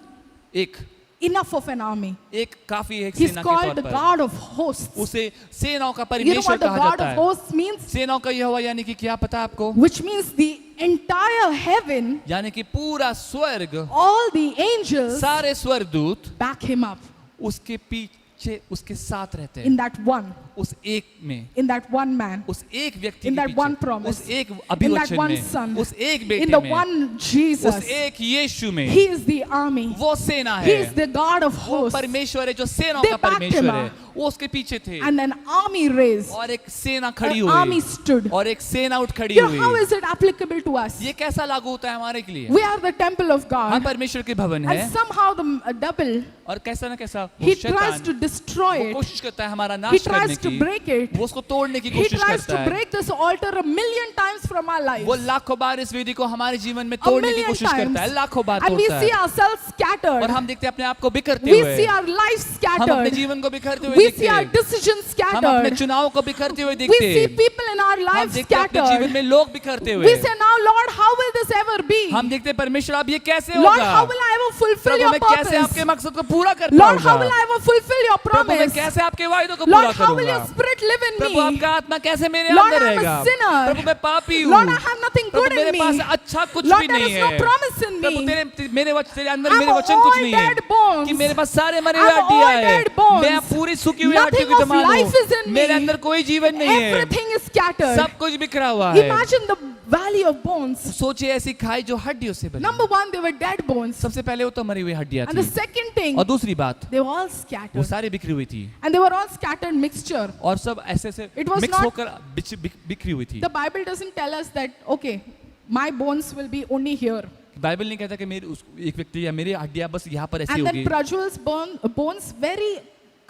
Speaker 3: एक
Speaker 2: enough of an army.
Speaker 3: एक काफी एक
Speaker 2: He's
Speaker 3: सेना के
Speaker 2: called
Speaker 3: तौर
Speaker 2: the
Speaker 3: पर।
Speaker 2: God of hosts.
Speaker 3: उसे सेनाओं का
Speaker 2: You know
Speaker 3: परमेश्वर
Speaker 2: what the
Speaker 3: कहा
Speaker 2: God
Speaker 3: जाता
Speaker 2: of
Speaker 3: है।
Speaker 2: hosts means?
Speaker 3: सेनाओं का यहोवा यानी कि क्या पता आपको?
Speaker 2: Which means the entire heaven,
Speaker 3: यानी कि पूरा स्वर्ग,
Speaker 2: all the angels
Speaker 3: सारे स्वर्गदूत
Speaker 2: back Him up
Speaker 3: उसके पीछे उसके साथ रहते हैं,
Speaker 2: in that one,
Speaker 3: उस एक में,
Speaker 2: in that one man,
Speaker 3: उस एक व्यक्ति
Speaker 2: in
Speaker 3: के
Speaker 2: that one
Speaker 3: पीछे,
Speaker 2: promise,
Speaker 3: उस एक
Speaker 2: in that
Speaker 3: अभिवचन
Speaker 2: one
Speaker 3: में,
Speaker 2: son,
Speaker 3: उस एक
Speaker 2: in
Speaker 3: बेटे
Speaker 2: the
Speaker 3: में,
Speaker 2: one
Speaker 3: उस
Speaker 2: Jesus.
Speaker 3: एक यीशु में,
Speaker 2: He is the army.
Speaker 3: वो सेना
Speaker 2: He
Speaker 3: है,
Speaker 2: is the God of
Speaker 3: वो
Speaker 2: hosts.
Speaker 3: परमेश्वर है जो सेनाओं
Speaker 2: They
Speaker 3: का
Speaker 2: backed him
Speaker 3: परमेश्वर है,
Speaker 2: up.
Speaker 3: वो उसके पीछे थे
Speaker 2: And an army raised.
Speaker 3: और एक सेना खड़ी
Speaker 2: An army
Speaker 3: हुई
Speaker 2: stood.
Speaker 3: और एक सेना उठ खड़ी
Speaker 2: You know, how
Speaker 3: हुई।
Speaker 2: is it applicable to us?
Speaker 3: ये कैसा लागू होता है हमारे के लिए?
Speaker 2: We are the temple of
Speaker 3: हम
Speaker 2: God.
Speaker 3: परमेश्वर के भवन है
Speaker 2: And somehow the devil,
Speaker 3: और कैसा ना कैसा वो
Speaker 2: he tries
Speaker 3: शैतान
Speaker 2: to destroy
Speaker 3: वो
Speaker 2: it.
Speaker 3: कोशिश करता है हमारा
Speaker 2: He
Speaker 3: नाश करने
Speaker 2: tries to
Speaker 3: की,
Speaker 2: break it.
Speaker 3: वो उसको तोड़ने की
Speaker 2: He
Speaker 3: कोशिश
Speaker 2: tries
Speaker 3: करता
Speaker 2: to
Speaker 3: है,
Speaker 2: break this altar a million times from our lives.
Speaker 3: वो लाखों बार इस वेदी को हमारे जीवन में
Speaker 2: A
Speaker 3: तोड़ने की
Speaker 2: million
Speaker 3: कोशिश करता है,
Speaker 2: times.
Speaker 3: लाखों बार
Speaker 2: And we
Speaker 3: तोड़ता
Speaker 2: see
Speaker 3: है
Speaker 2: ourselves
Speaker 3: और
Speaker 2: scattered.
Speaker 3: हम देखते हैं अपने आप को बिखरते
Speaker 2: We
Speaker 3: हुए,
Speaker 2: see our lives
Speaker 3: हम अपने
Speaker 2: scattered.
Speaker 3: जीवन को बिखरते हुए
Speaker 2: We
Speaker 3: देखते
Speaker 2: see our
Speaker 3: हैं,
Speaker 2: decisions
Speaker 3: हम अपने
Speaker 2: scattered.
Speaker 3: चुनाव को बिखरते हुए
Speaker 2: We
Speaker 3: देखते
Speaker 2: see
Speaker 3: हैं,
Speaker 2: people in our
Speaker 3: हम
Speaker 2: lives
Speaker 3: देखते हैं अपने जीवन
Speaker 2: scattered.
Speaker 3: में लोग बिखरते
Speaker 2: We
Speaker 3: हुए,
Speaker 2: say, now Lord, how will this ever be?
Speaker 3: हम देखते हैं परमेश्वर अब ये कैसे
Speaker 2: Lord,
Speaker 3: होगा,
Speaker 2: how will I ever fulfill
Speaker 3: Prabhu
Speaker 2: your
Speaker 3: मैं कैसे
Speaker 2: purpose?
Speaker 3: आपके मकसद को पूरा कर
Speaker 2: Lord, how will
Speaker 3: पाऊंगा,
Speaker 2: I ever fulfill your
Speaker 3: प्रभु मैं
Speaker 2: promise?
Speaker 3: कैसे आपके वायदों को पूरा
Speaker 2: Lord, how will
Speaker 3: करूंगा,
Speaker 2: your spirit live in
Speaker 3: Prabhu
Speaker 2: me?
Speaker 3: आपका आत्मा कैसे मेरे
Speaker 2: Lord,
Speaker 3: अंदर
Speaker 2: I'm a
Speaker 3: रहेगा,
Speaker 2: sinner.
Speaker 3: प्रभु मैं पापी हूँ,
Speaker 2: Lord, I have nothing
Speaker 3: Prabhu
Speaker 2: good in
Speaker 3: मेरे
Speaker 2: me.
Speaker 3: पास अच्छा कुछ
Speaker 2: Lord,
Speaker 3: भी
Speaker 2: there
Speaker 3: नहीं
Speaker 2: is no
Speaker 3: है,
Speaker 2: promise in
Speaker 3: प्रभु
Speaker 2: me.
Speaker 3: तेरे अंदर
Speaker 2: I'm
Speaker 3: मेरे वचन कुछ
Speaker 2: all
Speaker 3: नहीं है
Speaker 2: dead bones.
Speaker 3: कि मेरे पास सारे मरे हुए
Speaker 2: I'm
Speaker 3: हड्डियां
Speaker 2: all
Speaker 3: हैं,
Speaker 2: dead bones.
Speaker 3: मैं पूरी सूखी हुई
Speaker 2: Nothing
Speaker 3: हड्डियों की
Speaker 2: of
Speaker 3: समान
Speaker 2: life is
Speaker 3: हूँ,
Speaker 2: in
Speaker 3: मेरे
Speaker 2: me.
Speaker 3: अंदर कोई जीवन नहीं है,
Speaker 2: Everything is scattered.
Speaker 3: सब कुछ बिखरा हुआ है।
Speaker 2: Imagine the valley of bones.
Speaker 3: सोचिए ऐसी खाई जो हड्डियों से बनी,
Speaker 2: Number one, they were dead bones.
Speaker 3: सबसे पहले वो तो मरी हुई हड्डियां
Speaker 2: And the
Speaker 3: थी,
Speaker 2: second thing,
Speaker 3: और दूसरी बात
Speaker 2: they were all
Speaker 3: वो
Speaker 2: scattered.
Speaker 3: सारी बिखरी हुई थी
Speaker 2: And they were all scattered mixture.
Speaker 3: और सब ऐसे से
Speaker 2: It was
Speaker 3: मिक्स
Speaker 2: not-
Speaker 3: होकर बिखरी हुई थी।
Speaker 2: The Bible doesn't tell us that, okay, my bones will be only here.
Speaker 3: Bible नहीं कहता कि मेरी एक व्यक्ति या मेरी हड्डियां बस यहाँ पर ऐसी
Speaker 2: And
Speaker 3: होगी,
Speaker 2: then Prajwal's bones very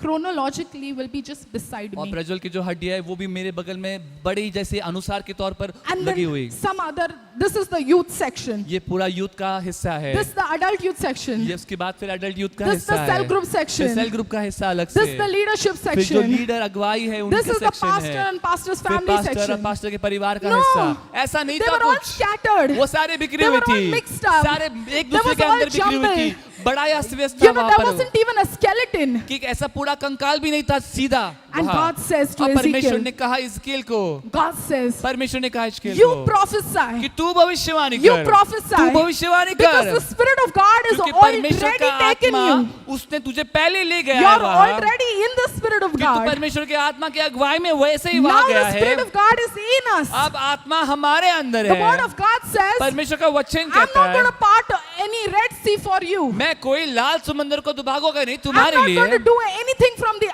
Speaker 2: chronologically will be just beside
Speaker 3: और
Speaker 2: me.
Speaker 3: प्रज्वल की जो हड्डियां है वो भी मेरे बगल में बड़ी जैसे अनुसार के तौर पर
Speaker 2: And
Speaker 3: लगी
Speaker 2: then
Speaker 3: हुई।
Speaker 2: some other, this is the youth section.
Speaker 3: ये पूरा यूथ का हिस्सा है।
Speaker 2: This is the adult youth section.
Speaker 3: ये उसके बाद फिर एडल्ट यूथ का
Speaker 2: This is
Speaker 3: हिस्सा
Speaker 2: the
Speaker 3: है।
Speaker 2: cell group section.
Speaker 3: Cell group का हिस्सा अलग
Speaker 2: This
Speaker 3: से।
Speaker 2: is the leadership
Speaker 3: फिर जो
Speaker 2: section.
Speaker 3: लीडर अगुवाई है
Speaker 2: This
Speaker 3: उनके
Speaker 2: is the
Speaker 3: सेक्शन
Speaker 2: pastor
Speaker 3: है।
Speaker 2: and pastor's
Speaker 3: फिर
Speaker 2: family
Speaker 3: पास्टर और
Speaker 2: section.
Speaker 3: पास्टर के परिवार का
Speaker 2: No,
Speaker 3: हिस्सा। ऐसा नहीं
Speaker 2: they
Speaker 3: था
Speaker 2: were all
Speaker 3: कुछ।
Speaker 2: scattered.
Speaker 3: वो सारे बिखरी
Speaker 2: They
Speaker 3: हुई
Speaker 2: were all
Speaker 3: थी।
Speaker 2: mixed up.
Speaker 3: सारे एक
Speaker 2: There
Speaker 3: दूसरे
Speaker 2: was
Speaker 3: के
Speaker 2: all
Speaker 3: अंदर बिखरी हुई थी।
Speaker 2: jumbled.
Speaker 3: बड़ा ही अस्त-व्यस्त था
Speaker 2: You know,
Speaker 3: वहाँ
Speaker 2: there
Speaker 3: पर।
Speaker 2: wasn't even a skeleton.
Speaker 3: कि ऐसा पूरा कंकाल भी नहीं था सीधा
Speaker 2: And
Speaker 3: वहाँ।
Speaker 2: God says to
Speaker 3: और परमेश्वर
Speaker 2: Ezekiel,
Speaker 3: ने कहा इज़केल को,
Speaker 2: God says,
Speaker 3: परमेश्वर ने कहा इज़केल
Speaker 2: you
Speaker 3: को
Speaker 2: prophesy.
Speaker 3: कि तू भविष्यवाणी
Speaker 2: You
Speaker 3: कर,
Speaker 2: prophesy.
Speaker 3: तू भविष्यवाणी
Speaker 2: Because
Speaker 3: कर,
Speaker 2: the Spirit of God is
Speaker 3: क्योंकि
Speaker 2: already
Speaker 3: परमेश्वर का
Speaker 2: taken
Speaker 3: आत्मा
Speaker 2: you.
Speaker 3: उसने तुझे पहले ले गया
Speaker 2: You
Speaker 3: है
Speaker 2: are
Speaker 3: वहाँ।
Speaker 2: already in the Spirit of
Speaker 3: कि तू
Speaker 2: God.
Speaker 3: परमेश्वर के आत्मा की अगुवाई में वैसे ही
Speaker 2: Now
Speaker 3: वहाँ गया
Speaker 2: the
Speaker 3: है।
Speaker 2: Spirit of God is in us.
Speaker 3: अब आत्मा हमारे अंदर
Speaker 2: The word
Speaker 3: है।
Speaker 2: of God says,
Speaker 3: परमेश्वर का वचन
Speaker 2: I'm
Speaker 3: कहता
Speaker 2: not going
Speaker 3: है
Speaker 2: to part any Red Sea for you.
Speaker 3: मैं कोई लाल समंदर को दुभागूंगा नहीं
Speaker 2: I'm
Speaker 3: तुम्हारे
Speaker 2: not going to
Speaker 3: लिए
Speaker 2: do anything from the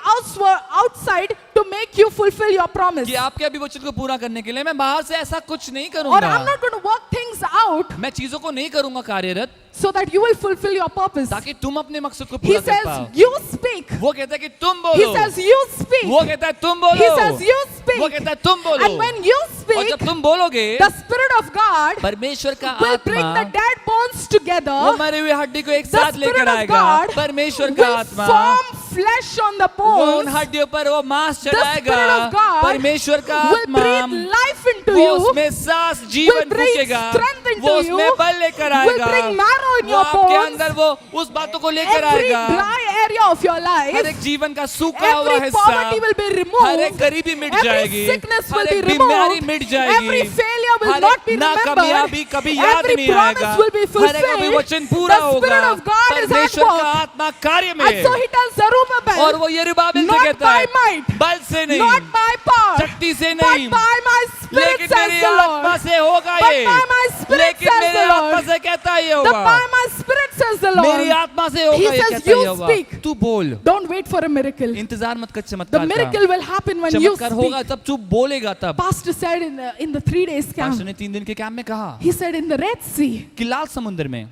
Speaker 2: outside to make you fulfill your promise.
Speaker 3: कि आपके अभी वचन को पूरा करने के लिए मैं बाहर से ऐसा कुछ नहीं
Speaker 2: Or I'm
Speaker 3: करूंगा।
Speaker 2: not going to work things out
Speaker 3: मैं चीजों को नहीं करूंगा कार्यरत
Speaker 2: so that you will fulfill your purpose.
Speaker 3: ताकि तुम अपने मकसद को
Speaker 2: He
Speaker 3: पूरा कर
Speaker 2: says,
Speaker 3: पाओ।
Speaker 2: you speak.
Speaker 3: वो कहता है कि तुम
Speaker 2: He
Speaker 3: बोलो,
Speaker 2: says, you speak.
Speaker 3: वो कहता है तुम
Speaker 2: He
Speaker 3: बोलो,
Speaker 2: says, you
Speaker 3: वो
Speaker 2: speak.
Speaker 3: कहता है तुम बोलो।
Speaker 2: And when you
Speaker 3: और
Speaker 2: speak,
Speaker 3: जब तुम बोलोगे
Speaker 2: the Spirit of God
Speaker 3: परमेश्वर का
Speaker 2: will bring the
Speaker 3: आत्मा
Speaker 2: dead bones together.
Speaker 3: वो मरे हुए हड्डी को एक
Speaker 2: The
Speaker 3: साथ
Speaker 2: Spirit
Speaker 3: लेकर
Speaker 2: of
Speaker 3: आएगा।
Speaker 2: God
Speaker 3: परमेश्वर का
Speaker 2: will
Speaker 3: आत्मा
Speaker 2: form flesh on the
Speaker 3: वो उन
Speaker 2: bones.
Speaker 3: हड्डियों पर वो मांस
Speaker 2: The Spirit
Speaker 3: चढ़ाएगा।
Speaker 2: of God
Speaker 3: परमेश्वर का
Speaker 2: will
Speaker 3: आत्मा
Speaker 2: breathe life into
Speaker 3: वो
Speaker 2: you.
Speaker 3: उसमें सांस
Speaker 2: Will
Speaker 3: जीवन
Speaker 2: bring
Speaker 3: फूकेगा,
Speaker 2: strength into
Speaker 3: वो उसमें
Speaker 2: you.
Speaker 3: बल लेकर
Speaker 2: Will
Speaker 3: आएगा,
Speaker 2: bring marrow in
Speaker 3: वो
Speaker 2: your
Speaker 3: आपके
Speaker 2: bones.
Speaker 3: अंदर वो उस बातों को लेकर
Speaker 2: Every
Speaker 3: आएगा।
Speaker 2: dry area of your
Speaker 3: her
Speaker 2: life,
Speaker 3: एक जीवन का सूखा हुआ
Speaker 2: every
Speaker 3: हिस्सा,
Speaker 2: poverty will be
Speaker 3: हर एक
Speaker 2: removed.
Speaker 3: गरीबी मिट
Speaker 2: Every
Speaker 3: जाएगी,
Speaker 2: sickness
Speaker 3: हर
Speaker 2: will be
Speaker 3: एक बीमारी
Speaker 2: removed.
Speaker 3: मिट जाएगी,
Speaker 2: Every failure will
Speaker 3: her
Speaker 2: not be
Speaker 3: एक नाकामयाबी
Speaker 2: remembered.
Speaker 3: कभी याद
Speaker 2: Every
Speaker 3: नहीं
Speaker 2: promise
Speaker 3: आएगा,
Speaker 2: will be
Speaker 3: हर एक अभी
Speaker 2: fulfilled.
Speaker 3: वचन पूरा
Speaker 2: The Spirit
Speaker 3: होगा।
Speaker 2: of God is at
Speaker 3: परमेश्वर का
Speaker 2: work.
Speaker 3: आत्मा कार्य में
Speaker 2: And so he tells Zerubbabel,
Speaker 3: और वो यरूबाबेल से
Speaker 2: not
Speaker 3: कहता
Speaker 2: by
Speaker 3: है
Speaker 2: might,
Speaker 3: बल से नहीं,
Speaker 2: not by power,
Speaker 3: शक्ति से
Speaker 2: but
Speaker 3: नहीं,
Speaker 2: by my Spirit,
Speaker 3: लेकिन
Speaker 2: says
Speaker 3: मेरी
Speaker 2: the
Speaker 3: आत्मा
Speaker 2: Lord.
Speaker 3: से होगा
Speaker 2: But
Speaker 3: ये,
Speaker 2: by my Spirit,
Speaker 3: लेकिन
Speaker 2: says
Speaker 3: मेरी
Speaker 2: the
Speaker 3: आत्मा
Speaker 2: Lord.
Speaker 3: से कहता है ये
Speaker 2: The
Speaker 3: होगा,
Speaker 2: by my Spirit, says the
Speaker 3: मेरी
Speaker 2: Lord.
Speaker 3: आत्मा से होगा
Speaker 2: He
Speaker 3: ये
Speaker 2: says,
Speaker 3: कहता है
Speaker 2: you
Speaker 3: ये होगा।
Speaker 2: speak.
Speaker 3: तू बोल,
Speaker 2: Don't wait for a miracle.
Speaker 3: इंतजार मत कर
Speaker 2: The
Speaker 3: चमत्कार का।
Speaker 2: miracle will happen when you
Speaker 3: चमत्कार होगा
Speaker 2: speak.
Speaker 3: तब तू बोलेगा तब।
Speaker 2: Pastor said in the 3 days
Speaker 3: pastor
Speaker 2: camp,
Speaker 3: ने 3 दिन के कैंप में कहा
Speaker 2: he said in the Red Sea,
Speaker 3: कि लाल समुद्र में,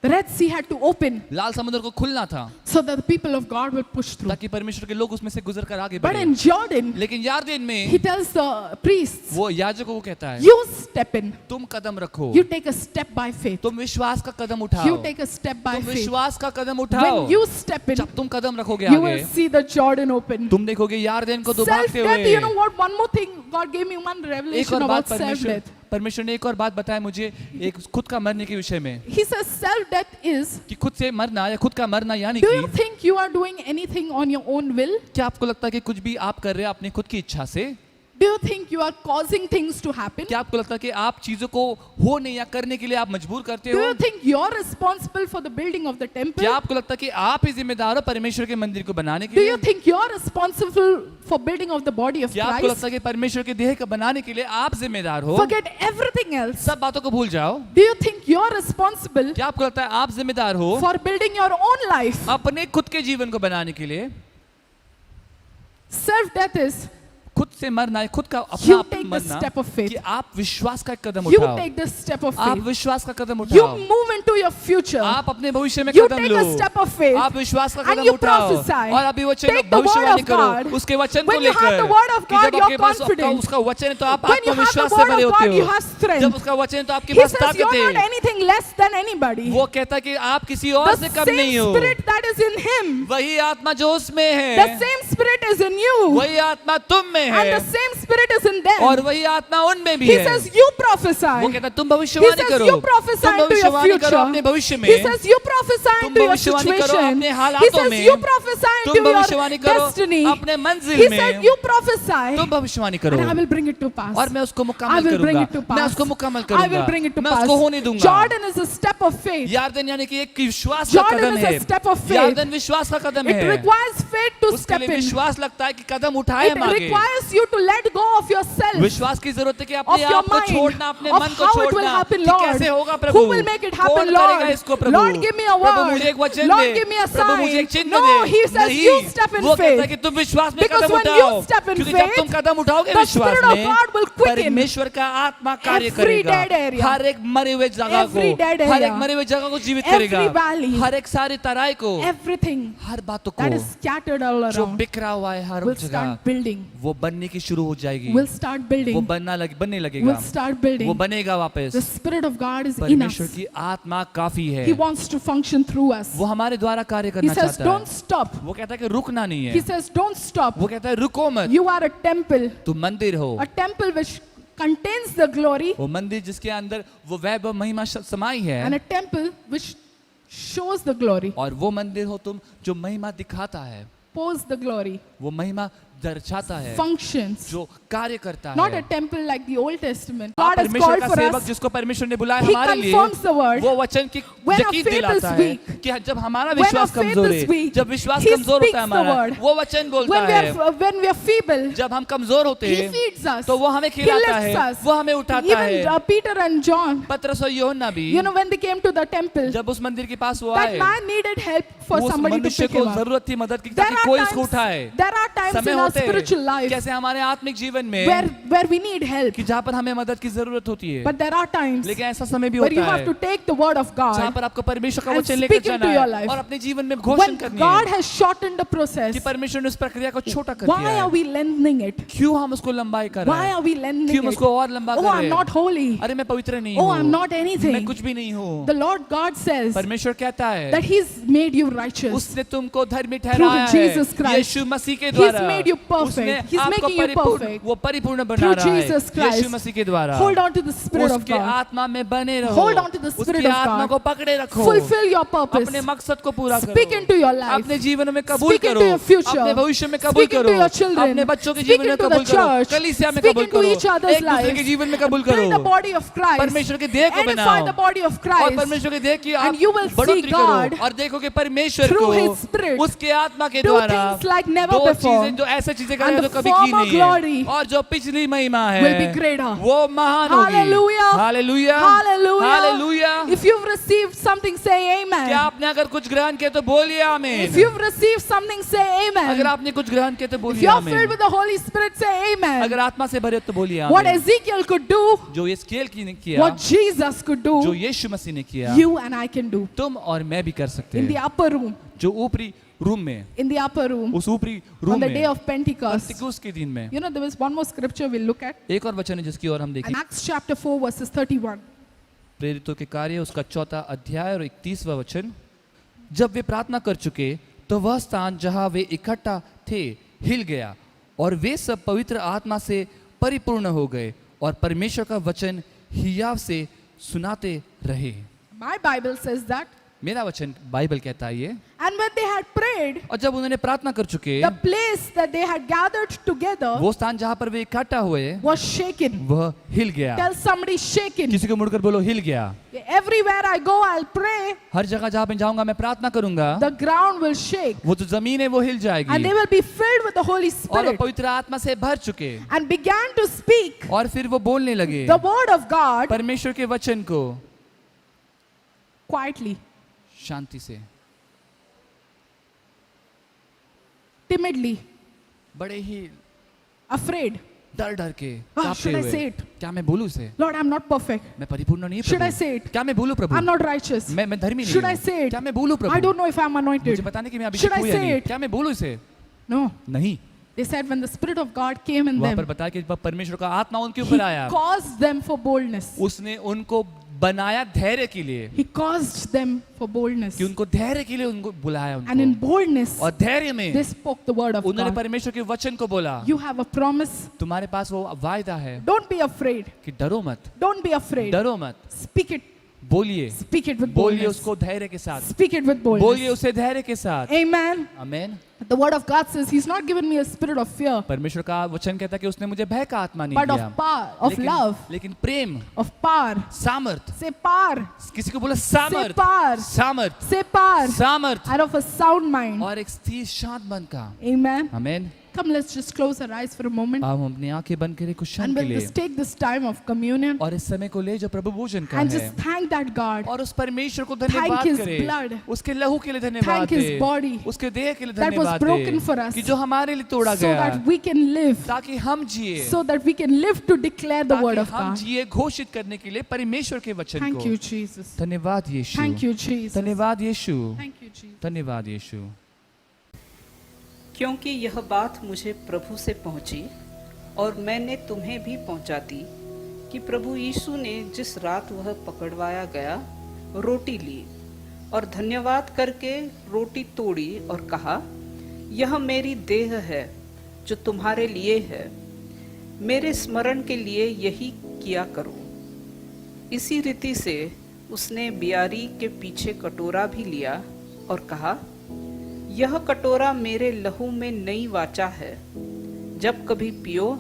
Speaker 2: the Red Sea had to open
Speaker 3: लाल समुद्र को खुलना था
Speaker 2: so that the people of God will push through.
Speaker 3: ताकि परमेश्वर के लोग उसमें से गुजर कर आगे
Speaker 2: But
Speaker 3: बढ़े।
Speaker 2: in Jordan,
Speaker 3: लेकिन यारदेन में
Speaker 2: he tells the priests,
Speaker 3: वो याजकों को कहता है
Speaker 2: you step in,
Speaker 3: तुम कदम रखो,
Speaker 2: you take a step by faith.
Speaker 3: तुम विश्वास का कदम उठाओ,
Speaker 2: You take a step by
Speaker 3: तुम
Speaker 2: faith.
Speaker 3: विश्वास का कदम उठाओ।
Speaker 2: When you step in,
Speaker 3: जब तुम कदम रखोगे
Speaker 2: you
Speaker 3: आगे
Speaker 2: will see the Jordan open.
Speaker 3: तुम देखोगे यारदेन को दुभागते
Speaker 2: Self-death, you know
Speaker 3: हुए।
Speaker 2: what? One more thing, God gave me one
Speaker 3: एक
Speaker 2: revelation
Speaker 3: और
Speaker 2: about
Speaker 3: बात
Speaker 2: self-death.
Speaker 3: परमेश्वर ने एक और बात बताया मुझे एक खुद का मरने के विषय में
Speaker 2: He says self-death is,
Speaker 3: कि खुद से मरना या खुद का मरना यानी
Speaker 2: do you
Speaker 3: कि
Speaker 2: think you are doing anything on your own will?
Speaker 3: क्या आपको लगता है कि कुछ भी आप कर रहे हैं अपनी खुद की इच्छा से?
Speaker 2: Do you think you are causing things to happen?
Speaker 3: क्या आपको लगता है कि आप चीजों को होने या करने के लिए आप मजबूर करते
Speaker 2: Do
Speaker 3: हो?
Speaker 2: you think you're responsible for the building of the temple?
Speaker 3: क्या आपको लगता है कि आप ही जिम्मेदार हो परमेश्वर के मंदिर को बनाने के
Speaker 2: Do
Speaker 3: लिए?
Speaker 2: you think you're responsible for building of the body of
Speaker 3: क्या आपको लगता
Speaker 2: Christ?
Speaker 3: है कि परमेश्वर के देह को बनाने के लिए आप जिम्मेदार हो?
Speaker 2: Forget everything else.
Speaker 3: सब बातों को भूल जाओ।
Speaker 2: Do you think you're responsible
Speaker 3: क्या आपको लगता है आप जिम्मेदार हो
Speaker 2: for building your own life?
Speaker 3: अपने खुद के जीवन को बनाने के लिए?
Speaker 2: Self-death is,
Speaker 3: खुद से मरना है, खुद का अपना
Speaker 2: you
Speaker 3: आप
Speaker 2: take the
Speaker 3: मरना
Speaker 2: step of faith.
Speaker 3: कि आप विश्वास का एक कदम
Speaker 2: You
Speaker 3: उठाओ।
Speaker 2: take the step of
Speaker 3: आप
Speaker 2: faith.
Speaker 3: विश्वास का कदम
Speaker 2: You
Speaker 3: उठाओ।
Speaker 2: move into your future.
Speaker 3: आप अपने भविष्य में
Speaker 2: You
Speaker 3: Kadam
Speaker 2: take
Speaker 3: low.
Speaker 2: a step of faith.
Speaker 3: आप विश्वास का
Speaker 2: And
Speaker 3: कदम
Speaker 2: you
Speaker 3: उठाओ
Speaker 2: prophesy.
Speaker 3: और अभी वचन
Speaker 2: Take the word
Speaker 3: भविष्यवाणी
Speaker 2: of
Speaker 3: करो
Speaker 2: God.
Speaker 3: उसके वचन को
Speaker 2: When you have
Speaker 3: लेकर
Speaker 2: the word of
Speaker 3: कि
Speaker 2: God,
Speaker 3: जब
Speaker 2: you're
Speaker 3: आपके पास
Speaker 2: confident.
Speaker 3: उसका वचन है तो आप
Speaker 2: When you have the
Speaker 3: आत्मविश्वास से
Speaker 2: word
Speaker 3: भरे
Speaker 2: of
Speaker 3: होते
Speaker 2: God, you
Speaker 3: हो।
Speaker 2: have strength.
Speaker 3: जब उसका वचन है तो आपके
Speaker 2: He
Speaker 3: पास
Speaker 2: says
Speaker 3: ताकत
Speaker 2: you're not
Speaker 3: है।
Speaker 2: anything less than anybody.
Speaker 3: वो कहता है कि आप किसी और
Speaker 2: The
Speaker 3: से कम नहीं
Speaker 2: same
Speaker 3: हो।
Speaker 2: spirit that is in him,
Speaker 3: वही आत्मा जो उसमें
Speaker 2: the
Speaker 3: है,
Speaker 2: same spirit is in you,
Speaker 3: वही आत्मा तुम में
Speaker 2: and
Speaker 3: है
Speaker 2: the same spirit is in them.
Speaker 3: और वही आत्मा उनमें भी
Speaker 2: He
Speaker 3: है।
Speaker 2: says you
Speaker 3: वो
Speaker 2: prophesy.
Speaker 3: कहता है तुम
Speaker 2: He
Speaker 3: भविष्यवाणी
Speaker 2: says
Speaker 3: करो,
Speaker 2: you prophesy
Speaker 3: तुम
Speaker 2: into your
Speaker 3: भविष्यवाणी करो अपने
Speaker 2: future.
Speaker 3: भविष्य
Speaker 2: He
Speaker 3: में,
Speaker 2: says you prophesy
Speaker 3: तुम
Speaker 2: into your
Speaker 3: भविष्यवाणी करो
Speaker 2: situation.
Speaker 3: अपने
Speaker 2: He
Speaker 3: हालातों
Speaker 2: says
Speaker 3: में,
Speaker 2: you prophesy
Speaker 3: तुम
Speaker 2: into your
Speaker 3: भविष्यवाणी करो
Speaker 2: destiny.
Speaker 3: अपने मंजिल
Speaker 2: He
Speaker 3: में,
Speaker 2: says you prophesy,
Speaker 3: तुम भविष्यवाणी करो
Speaker 2: and I will bring it to pass.
Speaker 3: और मैं उसको
Speaker 2: I
Speaker 3: मुकम्मल
Speaker 2: will bring
Speaker 3: करूंगा,
Speaker 2: it to
Speaker 3: मैं
Speaker 2: pass.
Speaker 3: उसको मुकम्मल
Speaker 2: I will
Speaker 3: करूंगा,
Speaker 2: bring it to
Speaker 3: मैं
Speaker 2: pass.
Speaker 3: उसको होने दूंगा।
Speaker 2: Jordan is a step of faith.
Speaker 3: यारदन यानी कि एक विश्वास का
Speaker 2: Jordan
Speaker 3: कदम
Speaker 2: is
Speaker 3: है,
Speaker 2: a step of faith.
Speaker 3: यारदन विश्वास का कदम
Speaker 2: It
Speaker 3: है,
Speaker 2: requires faith to
Speaker 3: उसके
Speaker 2: step
Speaker 3: लिए
Speaker 2: in.
Speaker 3: विश्वास लगता है कि कदम उठाए
Speaker 2: It
Speaker 3: हम आगे।
Speaker 2: requires you to let go of yourself,
Speaker 3: विश्वास की जरूरत है कि
Speaker 2: of
Speaker 3: अपने
Speaker 2: your
Speaker 3: आप को
Speaker 2: mind,
Speaker 3: छोड़ना, अपने
Speaker 2: of
Speaker 3: मन को
Speaker 2: how it will
Speaker 3: छोड़ना
Speaker 2: happen,
Speaker 3: कि
Speaker 2: Lord.
Speaker 3: कैसे होगा प्रभु,
Speaker 2: Who will make it happen,
Speaker 3: कौन करेगा
Speaker 2: Lord?
Speaker 3: इसको प्रभु,
Speaker 2: Lord, give me a
Speaker 3: Prabhu
Speaker 2: word.
Speaker 3: मुझे एक वचन
Speaker 2: Lord,
Speaker 3: they,
Speaker 2: give me a
Speaker 3: प्रभु मुझे
Speaker 2: sign.
Speaker 3: एक चिन्ह
Speaker 2: No,
Speaker 3: दे।
Speaker 2: he says
Speaker 3: नहीं,
Speaker 2: you step in
Speaker 3: वो कहता है
Speaker 2: faith.
Speaker 3: कि तुम विश्वास में
Speaker 2: Because
Speaker 3: कदम
Speaker 2: when
Speaker 3: उठाओ,
Speaker 2: you step in
Speaker 3: क्योंकि जब
Speaker 2: faith,
Speaker 3: तुम कदम उठाओगे
Speaker 2: the
Speaker 3: विश्वास
Speaker 2: Spirit of
Speaker 3: में,
Speaker 2: God will quicken
Speaker 3: परमेश्वर का आत्मा कार्य
Speaker 2: every
Speaker 3: करेगा,
Speaker 2: dead area,
Speaker 3: हर एक मरे हुए जगह
Speaker 2: every dead
Speaker 3: को, हर
Speaker 2: area,
Speaker 3: एक मरे हुए जगह को जीवित
Speaker 2: every
Speaker 3: करेगा,
Speaker 2: valley,
Speaker 3: हर एक सारी तराई को,
Speaker 2: everything
Speaker 3: हर बातों
Speaker 2: that
Speaker 3: को
Speaker 2: is scattered all
Speaker 3: जो
Speaker 2: around
Speaker 3: बिखरा हुआ है हर
Speaker 2: will
Speaker 3: जगह,
Speaker 2: start building,
Speaker 3: वो बनने की शुरू हो जाएगी,
Speaker 2: will start
Speaker 3: वो
Speaker 2: building,
Speaker 3: बनने लगेगा,
Speaker 2: will start
Speaker 3: वो
Speaker 2: building.
Speaker 3: बनेगा वापस।
Speaker 2: The Spirit of God is in us.
Speaker 3: परमेश्वर की आत्मा काफी है,
Speaker 2: He wants to function through us.
Speaker 3: वो हमारे द्वारा कार्य
Speaker 2: He
Speaker 3: करना
Speaker 2: says,
Speaker 3: चाहता
Speaker 2: don't
Speaker 3: है।
Speaker 2: stop.
Speaker 3: वो कहता है कि रुकना नहीं
Speaker 2: He
Speaker 3: है,
Speaker 2: says, don't stop.
Speaker 3: वो कहता है रुको मत,
Speaker 2: You are a temple,
Speaker 3: तुम मंदिर हो,
Speaker 2: a temple which contains the glory,
Speaker 3: वो मंदिर जिसके अंदर वो वैभव महिमा समाई है,
Speaker 2: and a temple which shows the glory,
Speaker 3: और वो मंदिर हो तुम जो महिमा दिखाता है,
Speaker 2: pours the glory,
Speaker 3: वो महिमा दर्शाता है,
Speaker 2: functions.
Speaker 3: जो कार्य करता
Speaker 2: Not
Speaker 3: है।
Speaker 2: a temple like the Old Testament.
Speaker 3: आप
Speaker 2: God has
Speaker 3: परमेश्वर
Speaker 2: called
Speaker 3: का
Speaker 2: for
Speaker 3: सेवक
Speaker 2: us.
Speaker 3: जिसको परमेश्वर ने बुलाया
Speaker 2: He
Speaker 3: हमारे लिए,
Speaker 2: confirms the word.
Speaker 3: वो वचन की
Speaker 2: When our
Speaker 3: यकीन
Speaker 2: faith
Speaker 3: दिलाता
Speaker 2: is
Speaker 3: है
Speaker 2: weak,
Speaker 3: कि जब हमारा
Speaker 2: when
Speaker 3: विश्वास
Speaker 2: our faith
Speaker 3: कमजोर
Speaker 2: is
Speaker 3: है,
Speaker 2: weak,
Speaker 3: जब विश्वास
Speaker 2: He
Speaker 3: कमजोर
Speaker 2: speaks
Speaker 3: होता है
Speaker 2: the
Speaker 3: हमारा,
Speaker 2: word.
Speaker 3: वो वचन बोलता है।
Speaker 2: When we are feeble,
Speaker 3: जब हम कमजोर होते
Speaker 2: He
Speaker 3: हैं
Speaker 2: feeds us.
Speaker 3: तो वो हमें
Speaker 2: He
Speaker 3: खिलाता
Speaker 2: lifts
Speaker 3: है,
Speaker 2: us.
Speaker 3: वो हमें उठाता
Speaker 2: Even
Speaker 3: है।
Speaker 2: Peter and John,
Speaker 3: पतरस और यूहन्ना भी
Speaker 2: you know, when they came to the temple,
Speaker 3: जब उस मंदिर के पास वो
Speaker 2: that
Speaker 3: आए,
Speaker 2: man needed help for
Speaker 3: उस
Speaker 2: somebody to
Speaker 3: मनुष्य
Speaker 2: pick
Speaker 3: को
Speaker 2: him up.
Speaker 3: जरूरत थी मदद की
Speaker 2: There
Speaker 3: ताकि
Speaker 2: are
Speaker 3: कोई उसको
Speaker 2: times,
Speaker 3: उठाए।
Speaker 2: there are times
Speaker 3: समय
Speaker 2: in our
Speaker 3: होते
Speaker 2: spiritual
Speaker 3: हैं
Speaker 2: life
Speaker 3: कैसे हमारे आत्मिक जीवन में
Speaker 2: where we need help.
Speaker 3: कि जहाँ पर हमें मदद की जरूरत होती है,
Speaker 2: But there are times
Speaker 3: लेकिन ऐसा समय भी
Speaker 2: where you
Speaker 3: होता
Speaker 2: have
Speaker 3: है
Speaker 2: to take the word of
Speaker 3: जहाँ
Speaker 2: God
Speaker 3: पर आपको परमेश्वर का
Speaker 2: and
Speaker 3: वचन
Speaker 2: speak
Speaker 3: लेकर
Speaker 2: into
Speaker 3: जाना
Speaker 2: your
Speaker 3: है
Speaker 2: life.
Speaker 3: और अपने जीवन में घोषणा
Speaker 2: when
Speaker 3: करनी
Speaker 2: God
Speaker 3: है
Speaker 2: has shortened the process.
Speaker 3: कि परमेश्वर ने उस प्रक्रिया को छोटा कर
Speaker 2: Why
Speaker 3: दिया
Speaker 2: are
Speaker 3: है।
Speaker 2: we lengthening it?
Speaker 3: क्यों हम उसको लंबाई कर रहे
Speaker 2: Why
Speaker 3: हैं?
Speaker 2: are we lengthening
Speaker 3: क्यों हम
Speaker 2: it?
Speaker 3: उसको और लंबा
Speaker 2: Oh,
Speaker 3: कर रहे
Speaker 2: I'm
Speaker 3: हैं?
Speaker 2: not holy.
Speaker 3: अरे मैं पवित्र नहीं
Speaker 2: Oh,
Speaker 3: हूँ,
Speaker 2: I'm not
Speaker 3: मैं
Speaker 2: anything.
Speaker 3: कुछ भी नहीं हूँ।
Speaker 2: The Lord God says
Speaker 3: परमेश्वर कहता है
Speaker 2: that He's made you righteous.
Speaker 3: उसने तुमको धर्मी
Speaker 2: Through
Speaker 3: ठहराया है
Speaker 2: Jesus Christ.
Speaker 3: यीशु मसीह के
Speaker 2: He's
Speaker 3: द्वारा।
Speaker 2: made you perfect.
Speaker 3: उसने
Speaker 2: He's
Speaker 3: आपको
Speaker 2: making you
Speaker 3: परिपूर्ण,
Speaker 2: perfect.
Speaker 3: वो परिपूर्ण बना
Speaker 2: Through
Speaker 3: रहा है
Speaker 2: Jesus Christ.
Speaker 3: यीशु मसीह के द्वारा।
Speaker 2: Hold on to the Spirit of
Speaker 3: उसके
Speaker 2: God.
Speaker 3: आत्मा में बने रहो,
Speaker 2: Hold on to the Spirit
Speaker 3: उसकी
Speaker 2: of
Speaker 3: आत्मा
Speaker 2: God.
Speaker 3: को पकड़े रखो,
Speaker 2: Fulfill your purpose.
Speaker 3: अपने मकसद को पूरा करो,
Speaker 2: Speak into your life.
Speaker 3: अपने जीवन में कबूल
Speaker 2: Speak
Speaker 3: करो,
Speaker 2: into your future.
Speaker 3: अपने भविष्य में कबूल
Speaker 2: Speak into
Speaker 3: करो,
Speaker 2: your children.
Speaker 3: अपने बच्चों के
Speaker 2: Speak
Speaker 3: जीवन में
Speaker 2: into
Speaker 3: कबूल
Speaker 2: the
Speaker 3: करो,
Speaker 2: church.
Speaker 3: कलीसिया में
Speaker 2: Speak
Speaker 3: कबूल
Speaker 2: into
Speaker 3: करो,
Speaker 2: each other's
Speaker 3: एक दूसरे के
Speaker 2: lives.
Speaker 3: जीवन में कबूल
Speaker 2: Build the
Speaker 3: करो,
Speaker 2: body of Christ.
Speaker 3: परमेश्वर के देह को
Speaker 2: Edify
Speaker 3: बनाओ
Speaker 2: the body of
Speaker 3: और
Speaker 2: Christ.
Speaker 3: परमेश्वर के देह की आप
Speaker 2: And you will see
Speaker 3: बढ़ोतरी
Speaker 2: God
Speaker 3: करो और देखो कि परमेश्वर
Speaker 2: through
Speaker 3: को
Speaker 2: His Spirit
Speaker 3: उसके आत्मा के
Speaker 2: do
Speaker 3: द्वारा
Speaker 2: things like never
Speaker 3: दो
Speaker 2: before.
Speaker 3: चीजें जो ऐसे चीजें
Speaker 2: And
Speaker 3: करें
Speaker 2: the
Speaker 3: जो कभी की
Speaker 2: former
Speaker 3: नहीं
Speaker 2: glory
Speaker 3: है और जो पिछली महिमा है
Speaker 2: will be greater.
Speaker 3: वो महान होगी।
Speaker 2: Hallelujah.
Speaker 3: Hallelujah,
Speaker 2: Hallelujah.
Speaker 3: Hallelujah.
Speaker 2: If you've received something, say
Speaker 3: क्या
Speaker 2: amen.
Speaker 3: आपने अगर कुछ ग्रहण किया तो बोलिए आमीन।
Speaker 2: If you've received something, say
Speaker 3: अगर
Speaker 2: amen.
Speaker 3: आपने कुछ ग्रहण किया तो
Speaker 2: If
Speaker 3: बोलिए
Speaker 2: you're filled
Speaker 3: आमीन।
Speaker 2: with the Holy Spirit, say amen.
Speaker 3: अगर आत्मा से भरे तो बोलिए
Speaker 2: What
Speaker 3: आमीन।
Speaker 2: Ezekiel could do,
Speaker 3: जो एस्केल की ने किया,
Speaker 2: what Jesus could
Speaker 3: जो
Speaker 2: do,
Speaker 3: यीशु मसीह ने किया,
Speaker 2: you and I can do.
Speaker 3: तुम और मैं भी कर सकते
Speaker 2: In the
Speaker 3: हैं।
Speaker 2: upper room,
Speaker 3: जो ऊपरी रूम में,
Speaker 2: in the upper room,
Speaker 3: उस ऊपरी
Speaker 2: on
Speaker 3: रूम
Speaker 2: the
Speaker 3: में
Speaker 2: day of Pentecost.
Speaker 3: पेंतिकुस्त के दिन में
Speaker 2: You know, there was one more scripture we'll look at.
Speaker 3: एक और वचन है जिसकी ओर हम
Speaker 2: In
Speaker 3: देखें।
Speaker 2: Acts chapter 4, verses 31.
Speaker 3: प्रेरितों के कार्य उसका 4 अध्याय और 31वां वचन। जब वे प्रार्थना कर चुके तो वह स्थान जहां वे इकट्ठा थे हिल गया और वे सब पवित्र आत्मा से परिपूर्ण हो गए और परमेश्वर का वचन हियाव से सुनाते रहे।
Speaker 2: My Bible says that.
Speaker 3: मेरा वचन बाइबल कहता है ये।
Speaker 2: And when they had prayed,
Speaker 3: और जब उन्होंने प्रार्थना कर चुके
Speaker 2: the place that they had gathered together
Speaker 3: वो स्थान जहां पर वे इकट्ठा हुए
Speaker 2: was shaken.
Speaker 3: वह हिल गया।
Speaker 2: Tell somebody shaken.
Speaker 3: किसी को मुड़कर बोलो हिल गया।
Speaker 2: Everywhere I go, I'll pray.
Speaker 3: हर जगह जहां पे जाऊंगा मैं प्रार्थना करूंगा,
Speaker 2: The ground will shake.
Speaker 3: वो जो जमीन है वो हिल जाएगी
Speaker 2: And they will be filled with the Holy
Speaker 3: और वो
Speaker 2: Spirit.
Speaker 3: पवित्र आत्मा से भर चुके
Speaker 2: And began to speak
Speaker 3: और फिर वो बोलने लगे
Speaker 2: the word of God
Speaker 3: परमेश्वर के वचन को
Speaker 2: quietly,
Speaker 3: शांति से,
Speaker 2: timidly,
Speaker 3: बड़े ही
Speaker 2: afraid.
Speaker 3: डर डर के
Speaker 2: Ah,
Speaker 3: कांपते
Speaker 2: should I
Speaker 3: हुए।
Speaker 2: say it?
Speaker 3: क्या मैं बोलूं इसे?
Speaker 2: Lord, I'm not perfect.
Speaker 3: मैं परिपूर्ण नहीं
Speaker 2: Should I
Speaker 3: Prabhu.
Speaker 2: say it?
Speaker 3: क्या मैं बोलूं प्रभु?
Speaker 2: I'm not righteous.
Speaker 3: मैं धर्मी नहीं
Speaker 2: Should I
Speaker 3: हूं।
Speaker 2: say it?
Speaker 3: क्या मैं बोलूं प्रभु?
Speaker 2: I don't know if I'm
Speaker 3: मुझे
Speaker 2: anointed.
Speaker 3: पता नहीं कि मैं
Speaker 2: Should
Speaker 3: अभिषेक
Speaker 2: I
Speaker 3: हूं या
Speaker 2: say
Speaker 3: नहीं।
Speaker 2: it?
Speaker 3: क्या मैं बोलूं इसे?
Speaker 2: No.
Speaker 3: नहीं।
Speaker 2: They said when the Spirit of God came in
Speaker 3: वहां पर
Speaker 2: them,
Speaker 3: बताया कि जब परमेश्वर का आत्मा उनके
Speaker 2: He
Speaker 3: ऊपर आया,
Speaker 2: caused them for boldness.
Speaker 3: उसने उनको बनाया धैर्य के लिए,
Speaker 2: He caused them for boldness.
Speaker 3: कि उनको धैर्य के लिए उनको बुलाया
Speaker 2: And in
Speaker 3: उनको
Speaker 2: boldness,
Speaker 3: और धैर्य में
Speaker 2: they spoke the word of
Speaker 3: उन्होंने
Speaker 2: God.
Speaker 3: परमेश्वर के वचन को बोला।
Speaker 2: You have a promise.
Speaker 3: तुम्हारे पास वो वायदा है
Speaker 2: Don't be afraid.
Speaker 3: कि डरो मत,
Speaker 2: Don't be afraid.
Speaker 3: डरो मत,
Speaker 2: Speak it.
Speaker 3: बोलिए,
Speaker 2: Speak it with
Speaker 3: बोलिए
Speaker 2: boldness.
Speaker 3: उसको धैर्य के साथ,
Speaker 2: Speak it with
Speaker 3: बोलिए
Speaker 2: boldness.
Speaker 3: उसे धैर्य के साथ।
Speaker 2: Amen.
Speaker 3: Amen.
Speaker 2: The word of God says He's not given me a spirit of fear,
Speaker 3: परमेश्वर का वचन कहता है कि उसने मुझे भय का आत्मा नहीं
Speaker 2: but
Speaker 3: दिया,
Speaker 2: of power, of love,
Speaker 3: लेकिन प्रेम,
Speaker 2: of power.
Speaker 3: सामर्थ,
Speaker 2: Say power.
Speaker 3: किसी को बोला
Speaker 2: Say
Speaker 3: सामर्थ,
Speaker 2: power.
Speaker 3: सामर्थ,
Speaker 2: Say power.
Speaker 3: सामर्थ,
Speaker 2: And of a sound mind.
Speaker 3: और एक स्थिर शांत मन का।
Speaker 2: Amen.
Speaker 3: Amen.
Speaker 2: Come, let's just close our eyes for a moment.
Speaker 3: अब हम अपनी आंखें बंद करें कुछ क्षण
Speaker 2: And
Speaker 3: के
Speaker 2: we'll
Speaker 3: लिए,
Speaker 2: just take this time of communion
Speaker 3: और इस समय को ले जो प्रभु भोजन का
Speaker 2: and
Speaker 3: है,
Speaker 2: just thank that God
Speaker 3: और उस परमेश्वर को
Speaker 2: Thank
Speaker 3: धन्यवाद
Speaker 2: His
Speaker 3: करें,
Speaker 2: blood.
Speaker 3: उसके लहू के लिए धन्यवाद
Speaker 2: Thank His
Speaker 3: दे,
Speaker 2: body
Speaker 3: उसके देह के लिए
Speaker 2: that was
Speaker 3: धन्यवाद
Speaker 2: broken
Speaker 3: दे,
Speaker 2: for us,
Speaker 3: कि जो हमारे लिए तोड़ा
Speaker 2: so
Speaker 3: गया,
Speaker 2: that we can live,
Speaker 3: ताकि हम जिए,
Speaker 2: so that we can live to declare the word
Speaker 3: ताकि
Speaker 2: of
Speaker 3: हम
Speaker 2: God.
Speaker 3: जिए घोषित करने के लिए परमेश्वर के वचन
Speaker 2: Thank you,
Speaker 3: को।
Speaker 2: Jesus.
Speaker 3: धन्यवाद यीशु,
Speaker 2: Thank you, Jesus.
Speaker 3: धन्यवाद यीशु,
Speaker 2: Thank you, Jesus.
Speaker 3: धन्यवाद यीशु।
Speaker 4: क्योंकि यह बात मुझे प्रभु से पहुंची और मैंने तुम्हें भी पहुंचा दी कि प्रभु यीशु ने जिस रात वह पकड़वाया गया रोटी ली और धन्यवाद करके रोटी तोड़ी और कहा, यह मेरी देह है जो तुम्हारे लिए है, मेरे स्मरण के लिए यही किया करो। इसी रीति से उसने बियारी के पीछे कटोरा भी लिया और कहा, यह कटोरा मेरे लहू में नई वाचा है, जब कभी पियो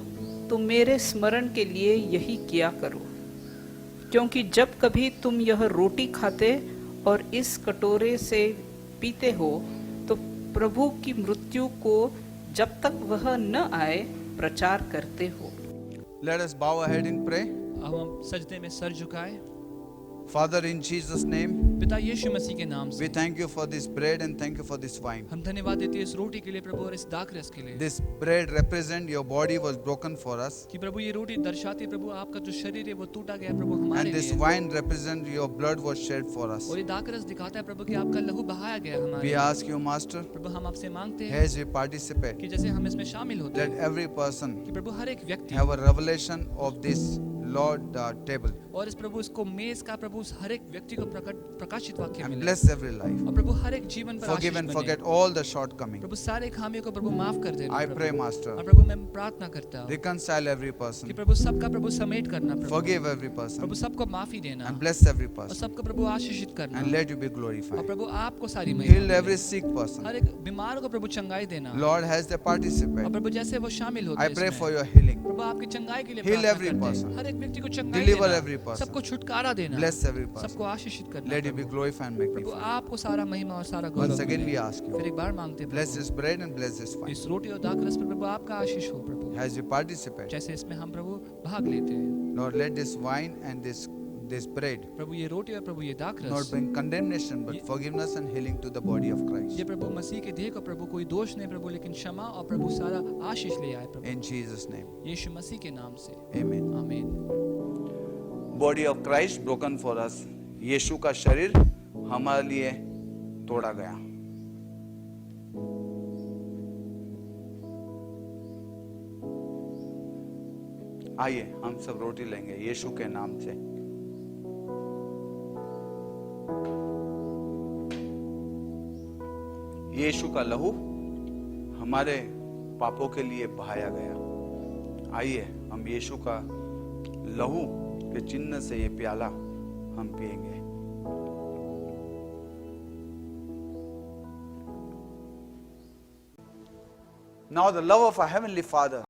Speaker 4: तो मेरे स्मरण के लिए यही किया करो। क्योंकि जब कभी तुम यह रोटी खाते और इस कटोरे से पीते हो तो प्रभु की मृत्यु को जब तक वह न आए प्रचार करते हो।
Speaker 1: Let us bow our head in pray.
Speaker 3: अब हम सजदे में sir झुकाएं।
Speaker 1: Father, in Jesus' name,
Speaker 3: पिता यीशु मसीह के नाम
Speaker 1: we
Speaker 3: से
Speaker 1: thank you for this bread and thank you for this wine.
Speaker 3: हम धन्यवाद देते हैं इस रोटी के लिए प्रभु और इस दाखरस के लिए,
Speaker 1: This bread represent your body was broken for us,
Speaker 3: कि प्रभु ये रोटी दर्शाती है प्रभु आपका जो शरीर है वो टूटा गया प्रभु हमारे
Speaker 1: and this
Speaker 3: लिए,
Speaker 1: wine represent your blood was shed for us.
Speaker 3: और ये दाखरस दिखाता है प्रभु कि आपका लहू बहाया गया हमारे
Speaker 1: We
Speaker 3: लिए।
Speaker 1: ask you, Master,
Speaker 3: प्रभु हम आपसे मांगते हैं
Speaker 1: as we participate,
Speaker 3: कि जैसे हम इसमें शामिल होते
Speaker 1: let
Speaker 3: हैं
Speaker 1: every person
Speaker 3: कि प्रभु हर एक व्यक्ति
Speaker 1: have a revelation of this Lord table
Speaker 3: और इस प्रभु इसको मेज का प्रभु उस हर एक व्यक्ति को प्रकाशित वाक्य
Speaker 1: and
Speaker 3: मिले,
Speaker 1: bless every life.
Speaker 3: और प्रभु हर एक जीवन पर
Speaker 1: Forgive
Speaker 3: आशीष
Speaker 1: and
Speaker 3: बने।
Speaker 1: forget all the shortcomings.
Speaker 3: प्रभु सारे खामियों को प्रभु माफ कर देना
Speaker 1: I
Speaker 3: प्रभु।
Speaker 1: pray, Master,
Speaker 3: और प्रभु मैं प्रार्थना करता हूँ
Speaker 1: reconcile every
Speaker 3: कि
Speaker 1: person,
Speaker 3: प्रभु सबका प्रभु समेट करना प्रभु,
Speaker 1: forgive every
Speaker 3: प्रभु
Speaker 1: person,
Speaker 3: सबको माफी देना
Speaker 1: and bless every
Speaker 3: और
Speaker 1: person,
Speaker 3: सबको प्रभु आशीषित करना,
Speaker 1: and let you be
Speaker 3: और
Speaker 1: glorified.
Speaker 3: प्रभु आपको सारी महिमा
Speaker 1: Heal
Speaker 3: मिले।
Speaker 1: every sick person.
Speaker 3: हर एक बीमार को प्रभु चंगाई देना,
Speaker 1: Lord, as they
Speaker 3: और
Speaker 1: participate,
Speaker 3: प्रभु जैसे वो शामिल होते
Speaker 1: I
Speaker 3: हैं
Speaker 1: pray
Speaker 3: इसमें,
Speaker 1: for your healing.
Speaker 3: प्रभु आपकी चंगाई के लिए
Speaker 1: Heal
Speaker 3: प्रार्थना
Speaker 1: every
Speaker 3: करते हैं।
Speaker 1: person.
Speaker 3: हर एक व्यक्ति को चंगाई
Speaker 1: Deliver
Speaker 3: देना,
Speaker 1: every person.
Speaker 3: सबको छुटकारा देना,
Speaker 1: Bless every person.
Speaker 3: सबको आशीषित करना
Speaker 1: Let you be
Speaker 3: Prabhu.
Speaker 1: glorified and
Speaker 3: Prabhu
Speaker 1: magnified.
Speaker 3: आपको सारा महिमा और सारा
Speaker 1: Once
Speaker 3: गौरव
Speaker 1: again,
Speaker 3: मिले।
Speaker 1: we ask
Speaker 3: फिर
Speaker 1: you,
Speaker 3: एक बार मांगते हैं
Speaker 1: bless
Speaker 3: Prabhu,
Speaker 1: this bread and bless this wine.
Speaker 3: इस रोटी और दाखरस पर प्रभु आपका आशीष हो प्रभु,
Speaker 1: As you participate,
Speaker 3: जैसे इसमें हम प्रभु भाग लेते हैं।
Speaker 1: Lord, let this wine and this bread
Speaker 3: प्रभु ये रोटी और प्रभु ये
Speaker 1: not
Speaker 3: दाखरस
Speaker 1: bring condemnation but forgiveness and healing to the body of
Speaker 3: ये
Speaker 1: Christ.
Speaker 3: प्रभु मसीह के देह को प्रभु कोई दोष नहीं प्रभु, लेकिन क्षमा और प्रभु सारा आशीष ले आए प्रभु,
Speaker 1: In Jesus' name,
Speaker 3: यीशु मसीह के नाम से
Speaker 1: amen.
Speaker 3: आमीन।
Speaker 1: Body of Christ broken for us. यीशु का शरीर हमारे लिए तोड़ा गया। आइए हम सब रोटी लेंगे यीशु के नाम से। यीशु का लहू हमारे पापों के लिए बहाया गया। आइए हम यीशु का लहू के चिन्ह से ये प्याला हम पिएंगे। Now the love of our Heavenly Father,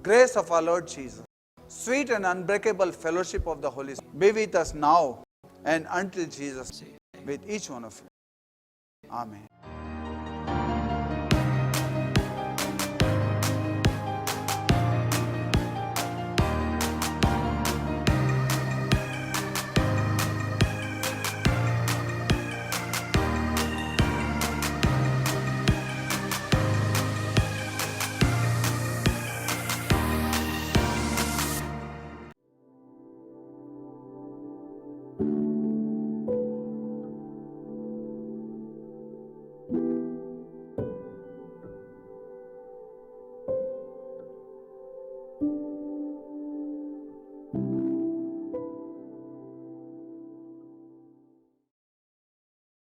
Speaker 1: grace of our Lord Jesus, sweet and unbreakable fellowship of the Holy Spirit be with us now and until Jesus with each one of you. Amen.